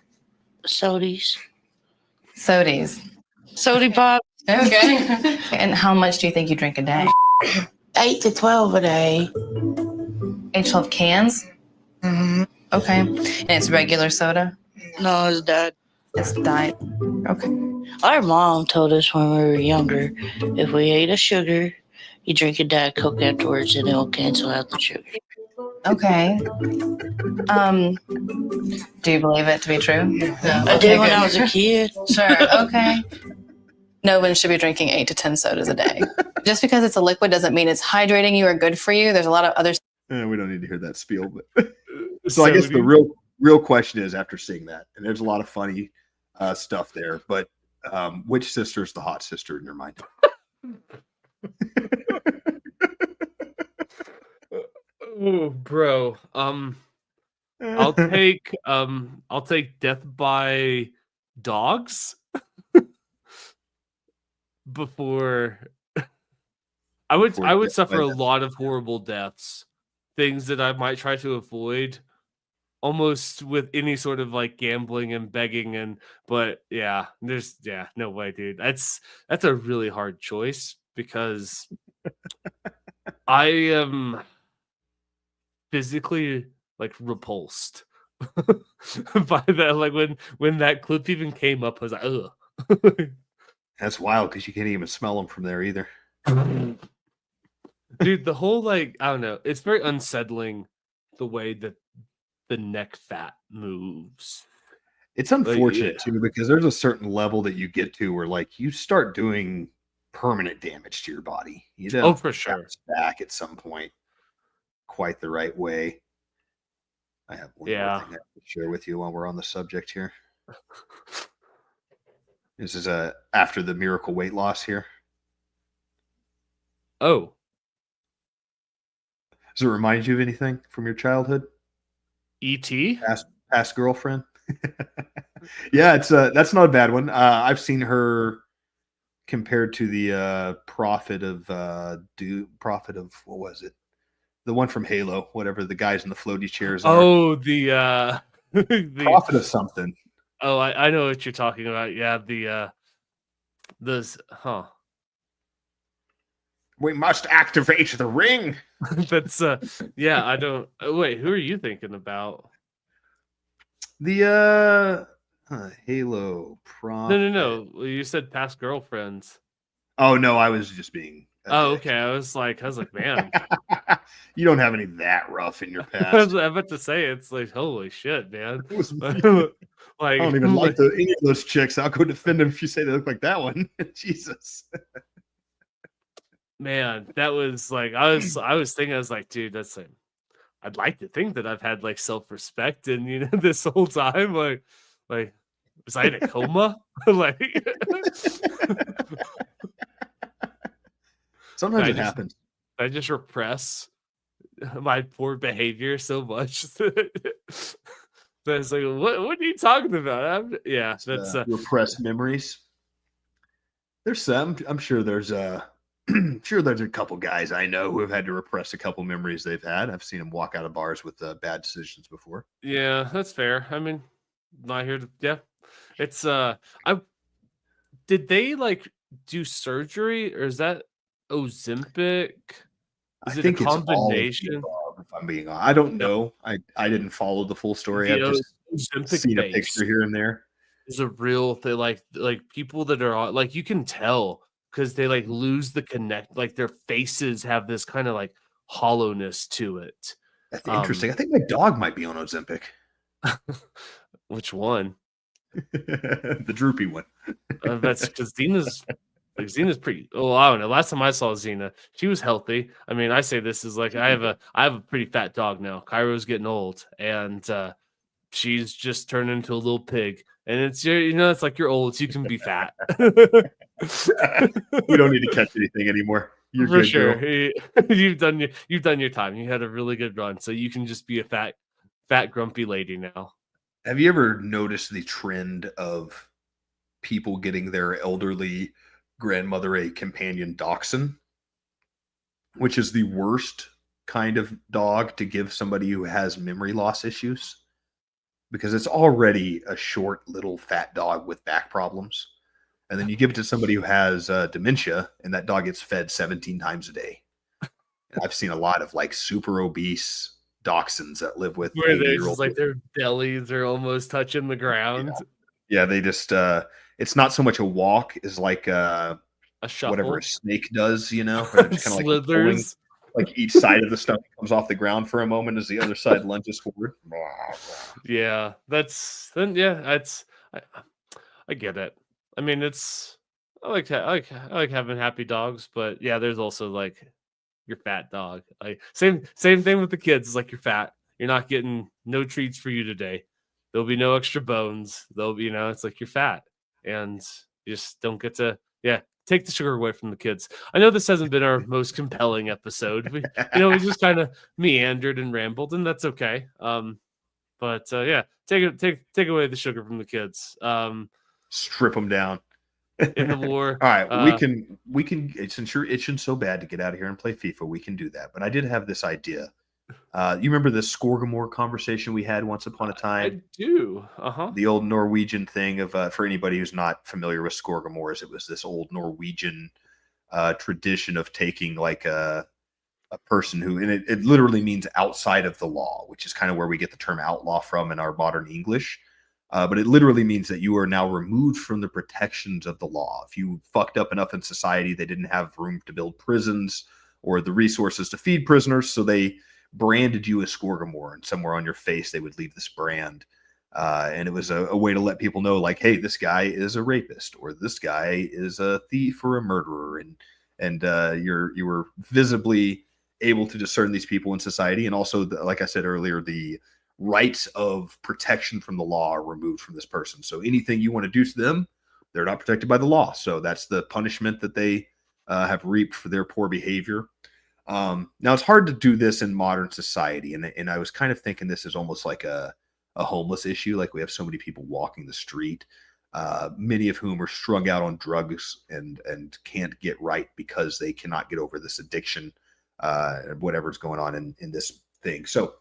Sodies. Sodies. Sody pop. Okay. And how much do you think you drink a day? 8 to 12 a day. 8 to 12 cans? Mm-hmm. Okay. And it's regular soda? No, it's that. It's diet. Okay. Our mom told us when we were younger, if we ate a sugar, you drink a Diet Coke afterwards and it'll cancel out the sugar. Okay. Do you believe it to be true? I did when I was a kid. Sure. Okay. No one should be drinking 8 to 10 sodas a day. Just because it's a liquid doesn't mean it's hydrating you or good for you. There's a lot of other. We don't need to hear that spiel, but so I guess the real question is, after seeing that, and there's a lot of funny stuff there, but which sister is the hot sister in your mind? Oh, bro. I'll take death by dogs before I would Before death suffer by a death. lot of horrible deaths, things that I might try to avoid almost with any sort of like gambling and begging, but yeah, there's no way, dude. That's a really hard choice because I am physically like repulsed by that. Like when that clip even came up, I was like, ugh. That's wild because you can't even smell them from there either. Dude, the whole like, I don't know, it's very unsettling the way that the neck fat moves. It's unfortunate too, because there's a certain level that you get to where like you start doing permanent damage to your body. You Oh, don't for sure. bounce back at some point quite the right way. I have one more Yeah. thing I have to share with you while we're on the subject here. This is after the miracle weight loss here. Oh, Does it remind you of anything from your childhood? E.T.? Past girlfriend? Yeah, it's that's not a bad one. I've seen her compared to the prophet of what was it? The one from Halo, whatever, the guys in the floaty chairs are. Oh, the Prophet of something. oh, I know what you're talking about. Yeah, We must activate the ring. that's yeah, I don't wait, who are you thinking about? The Halo prophet. No. You said past girlfriends. Oh no, I was just being a Oh, dick. okay. I was like, man. You don't have any that rough in your I was past. about to say, it's like, holy shit, man. It was- Like, I don't even like any of those chicks. I'll go defend them if you say they look like that one. Jesus. man, that was like, I was thinking, I was like, dude, that's like, I'd like to think that I've had like self-respect and this whole time, like was I in a coma? Like Sometimes I it just- happens. I just repress my poor behavior so much that it's like, what are you talking about? That's Repressed memories. There's some. I'm sure there's sure there's a couple guys I know who have had to repress a couple memories they've had. I've seen them walk out of bars with bad decisions before. yeah, that's fair. I mean, not here to it's did they like do surgery or is that Ozempic? Is it a it's all of the combination? above, if I'm being honest. I don't know. I didn't follow the full story. The I've just Ozempic seen a base picture here and there. is a real thing. Like people that are on, like you can tell because they like lose the connect. Like their faces have this kind of like hollowness to it. That's interesting. I think my dog might be on Ozempic. Which one? The droopy one. That's because Xena's pretty. Oh, I don't know. Last time I saw Xena, she was healthy. I mean, I say this is like I have a pretty fat dog now. Cairo's getting old, and she's just turned into a little pig. And it's it's like you're old, so you can be fat. We don't need to catch anything anymore. You're For good, sure. girl. You've done your time. You had a really good run, so you can just be a fat grumpy lady now. Have you ever noticed the trend of people getting their elderly grandmother a companion dachshund, which is the worst kind of dog to give somebody who has memory loss issues because it's already a short, little, fat dog with back problems. And then you give it to somebody who has dementia, and that dog gets fed 17 times a day. And I've seen a lot of like super obese dachshunds that live with Where they're 80-year-old just like their bellies are almost touching the ground. Yeah, they just it's not so much a walk as like A shuffle. whatever a snake does, you know, where they're just kind of like pulling, Slithers. like each side of the stomach comes off the ground for a moment as the other side lunges forward. Yeah, that's then. Yeah, that's. I get it. I mean, it's. I like having happy dogs, but yeah, there's also like your fat dog. Like same thing with the kids. It's like you're fat. You're not getting no treats for you today. There'll be no extra bones. There'll be, it's like you're fat, and you just don't get to. Yeah, take the sugar away from the kids. I know this hasn't been our most compelling episode. We just kind of meandered and rambled, and that's okay. But yeah, take away the sugar from the kids. Strip them down. In the war. All right, we can. It's itching so bad to get out of here and play FIFA. We can do that. But I did have this idea. You remember the Skorgamore conversation we had once upon a time? I do. The old Norwegian thing of for anybody who's not familiar with Skorgamores, it was this old Norwegian tradition of taking like a person who, and it literally means outside of the law, which is kind of where we get the term outlaw from in our modern English. But it literally means that you are now removed from the protections of the law. If you fucked up enough in society, they didn't have room to build prisons or the resources to feed prisoners, so they branded you as Skorgamore, and somewhere on your face they would leave this brand. And it was a way to let people know, like, hey, this guy is a rapist, or this guy is a thief or a murderer, and you were visibly able to discern these people in society. And also, like I said earlier, the rights of protection from the law are removed from this person. So anything you want to do to them, they're not protected by the law. So that's the punishment that they have reaped for their poor behavior. Now it's hard to do this in modern society, and I was kind of thinking this is almost like a homeless issue. Like, we have so many people walking the street, many of whom are strung out on drugs and can't get right because they cannot get over this addiction, whatever's going on in this thing. So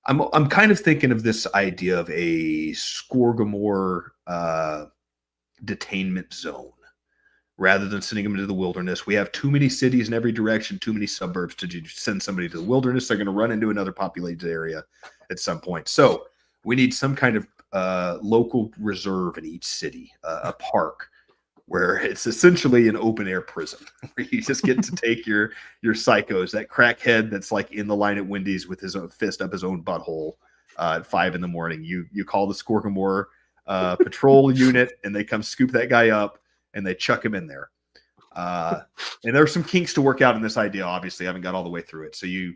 I'm kind of thinking of this idea of a Skorgamore detainment zone. Rather than sending them into the wilderness, we have too many cities in every direction, too many suburbs to send somebody to the wilderness. They're going to run into another populated area at some point. So we need some kind of local reserve in each city, a park, where it's essentially an open air prison where you just get to take your psychos, that crackhead that's like in the line at Wendy's with his own fist up his own butthole at 5 a.m. You call the Skorgamore patrol unit, and they come scoop that guy up and they chuck him in there. And there's some kinks to work out in this idea. Obviously, I haven't got all the way through it. So you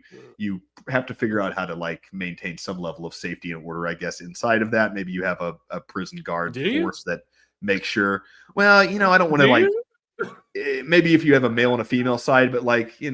have to figure out how to like maintain some level of safety and order, I guess, inside of that. Maybe you have a prison guard force that makes sure. Well, I don't want to like. Maybe if you have a male and a female side, but like, you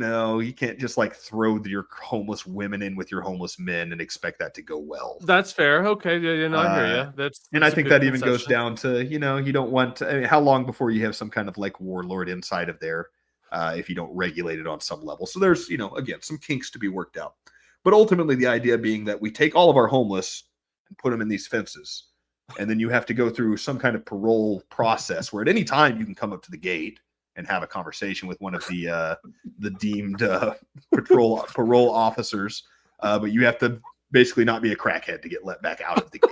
can't just like throw your homeless women in with your homeless men and expect that to go well. That's fair. Okay. Yeah, I hear you. That's I think that even goes down to, you don't want to, how long before you have some kind of like warlord inside of there, if you don't regulate it on some level. So there's, again, some kinks to be worked out. But ultimately, the idea being that we take all of our homeless and put them in these fences. And then you have to go through some kind of parole process where at any time you can come up to the gate and have a conversation with one of the deemed parole officers, but you have to basically not be a crackhead to get let back out of the gate.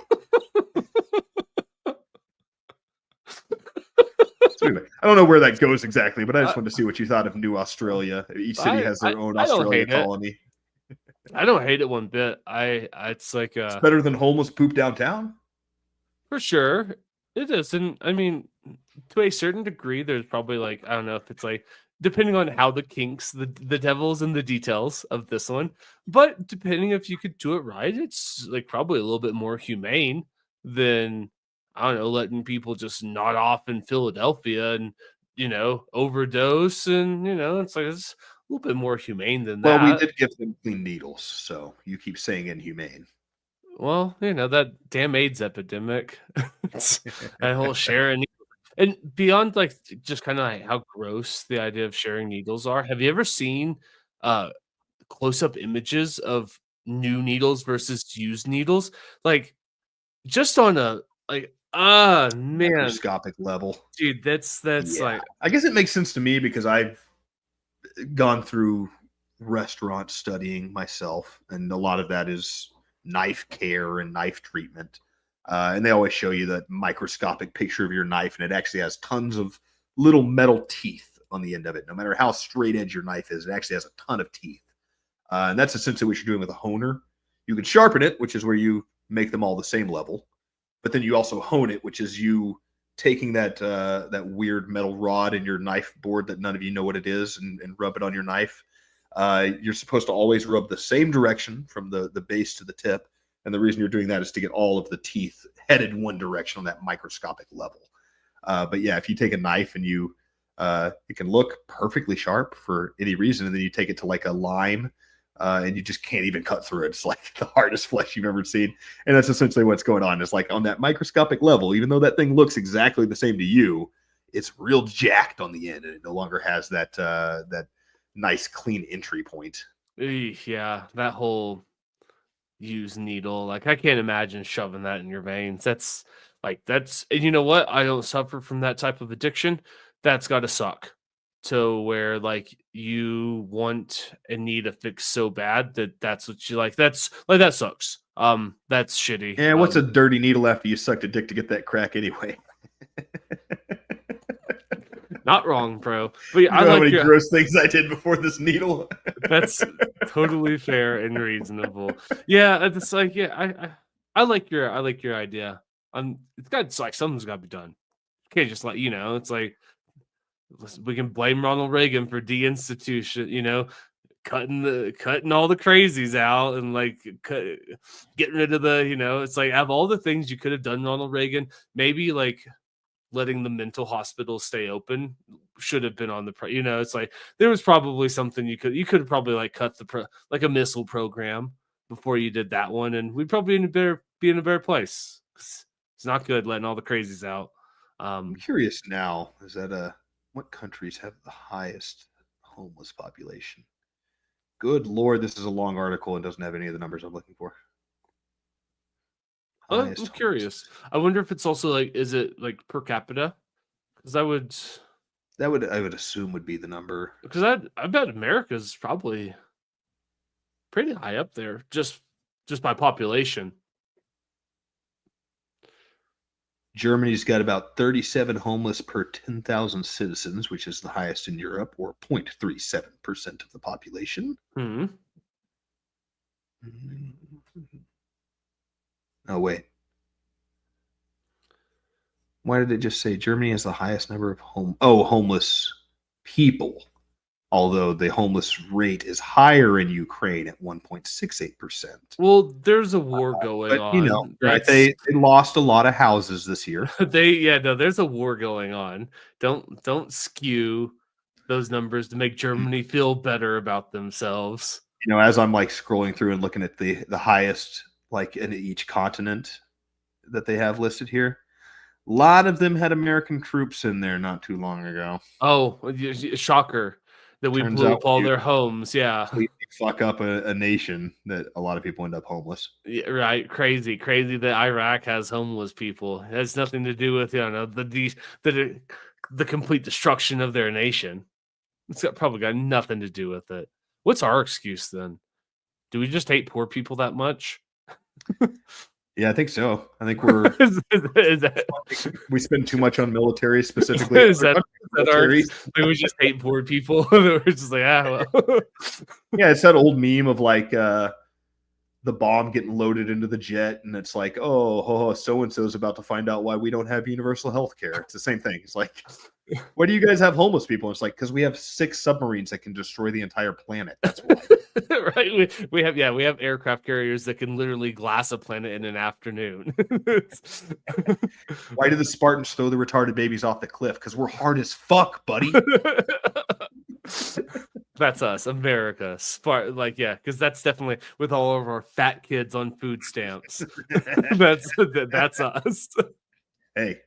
So anyway, I don't know where that goes exactly, but I just wanted to see what you thought of New Australia. Each city has their own Australia colony. I don't hate it one bit. It's like it's better than homeless poop downtown. For sure, it is. And I mean, to a certain degree, there's probably like, I don't know if it's like, depending on how the kinks, the devil's in the details of this one. But depending if you could do it right, it's like probably a little bit more humane than, I don't know, letting people just nod off in Philadelphia and, overdose. And, it's like, it's a little bit more humane than that. Well, we did give them clean needles. So you keep saying inhumane. Well, that damn AIDS epidemic, that whole sharing, and beyond like just kind of like how gross the idea of sharing needles are. Have you ever seen close-up images of new needles versus used needles, like just on a man, Microscopic level. dude, that's Yeah. like I guess it makes sense to me because I've gone through restaurant studying myself, and a lot of that is knife care and knife treatment. And they always show you that microscopic picture of your knife, and it actually has tons of little metal teeth on the end of it. No matter how straight edge your knife is, it actually has a ton of teeth. And that's essentially what you're doing with a honer. You can sharpen it, which is where you make them all the same level, but then you also hone it, which is you taking that weird metal rod in your knife board that none of you know what it is, and rub it on your knife. You're supposed to always rub the same direction from the base to the tip. And the reason you're doing that is to get all of the teeth headed one direction on that microscopic level. But yeah, if you take a knife and it can look perfectly sharp for any reason, and then you take it to like a lime, and you just can't even cut through it. It's like the hardest flesh you've ever seen. And that's essentially what's going on. It's like on that microscopic level, even though that thing looks exactly the same to you, it's real jacked on the end, and it no longer has that nice clean entry point. yeah, that whole used needle, like I can't imagine shoving that in your veins. That's and you know what? I don't suffer from that type of addiction. That's got to suck. To where like you want and need a fix so bad that's what you like. That's like that sucks. That's shitty. And what's a dirty needle after you sucked a dick to get that crack anyway? Not wrong, bro. But yeah, You know how many gross things I did before this needle? That's totally fair and reasonable. Yeah, it's like I like your idea. It's like something's got to be done. You can't just like it's like we can blame Ronald Reagan for deinstitution, cutting all the crazies out and like getting rid of the it's like out of all the things you could have done, Ronald Reagan, maybe like letting the mental hospitals stay open should have been on the it's like there was probably something you could have probably like cut like a missile program before you did that one, and we'd probably be in a better place. It's not good letting all the crazies out. I'm curious now, is that what countries have the highest homeless population? Good Lord, this is a long article and doesn't have any of the numbers I'm looking for. I'm curious. I wonder if it's also like, is it like per capita? Because I would assume would be the number. Because I bet America's probably pretty high up there, just by population. Germany's got about 37 homeless per 10,000 citizens, which is the highest in Europe, or 0.37% of the population. Hmm. Oh, wait. Why did it just say Germany has the highest number of homeless people? Although the homeless rate is higher in Ukraine at 1.68%. Well, there's a war going on. Right? They lost a lot of houses this year. There's a war going on. Don't skew those numbers to make Germany feel better about themselves. As I'm like scrolling through and looking at the highest like in each continent that they have listed here, a lot of them had American troops in there not too long ago. Oh, shocker. That we blew up all their homes, yeah. Fuck up a nation that a lot of people end up homeless. Yeah, right. Crazy that Iraq has homeless people. It has nothing to do with the complete destruction of their nation. It's probably got nothing to do with it. What's our excuse then? Do we just hate poor people that much? Yeah, I think so. I think we're we spend too much on military specifically. Is that we just hate poor people? We're just like, well. Yeah, it's that old meme of like the bomb getting loaded into the jet, and it's like, so and so is about to find out why we don't have universal health care. It's the same thing. It's like, why do you guys have homeless people? And it's like, because we have 6 submarines that can destroy the entire planet. That's why. Right? We have aircraft carriers that can literally glass a planet in an afternoon. Why do the Spartans throw the retarded babies off the cliff? Because we're hard as fuck, buddy. That's us, America. Because that's definitely with all of our fat kids on food stamps. that's us. Hey,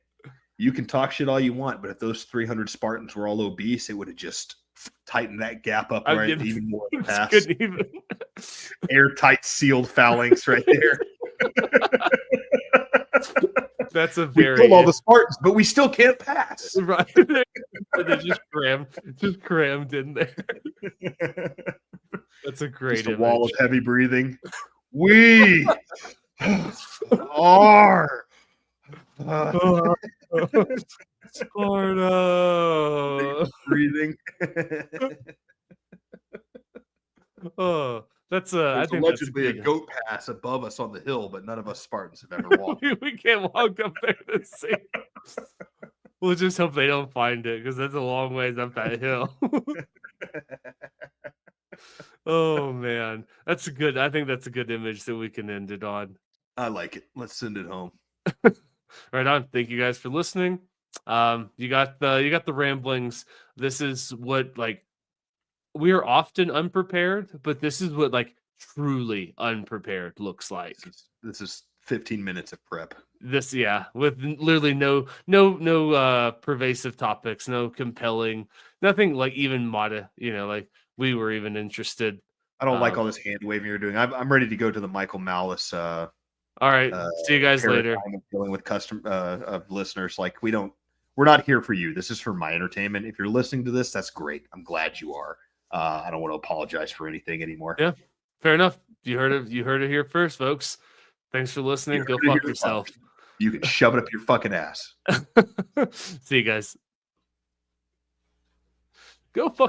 you can talk shit all you want, but if those 300 Spartans were all obese, it would have just tighten that gap up I'm right getting- even more. It's Pass. couldn't even. Airtight sealed phalanx right there. That's a We very killed all the Spartans, but we still can't pass. right. They just crammed in there. That's a great Just a image. wall of heavy breathing. We are Sparta. breathing. Oh, that's I There's think that's allegedly a good. goat pass above us on the hill, but none of us Spartans have ever walked. We can't walk up there to see. We'll just hope they don't find it because that's a long ways up that hill. Oh man, that's a good. I think that's a good image that we can end it on. I like it. Let's send it home. Right on. Thank you guys for listening. You got the ramblings. This is what we are often unprepared, but this is what truly unprepared looks like. This is 15 minutes of prep. This, yeah, with literally no pervasive topics, no compelling, nothing even we were even interested. I don't like all this hand waving you're doing. I'm ready to go to the Michael Malice. All right, see you guys later. paradigm of dealing with of listeners. We're not here for you. This is for my entertainment. If you're listening to this, that's great. I'm glad you are. I don't want to apologize for anything anymore. Yeah, fair enough. You heard it here first, folks. Thanks for listening. You Go heard it fuck here yourself. first. You can shove it up your fucking ass. See you guys. Go fuck.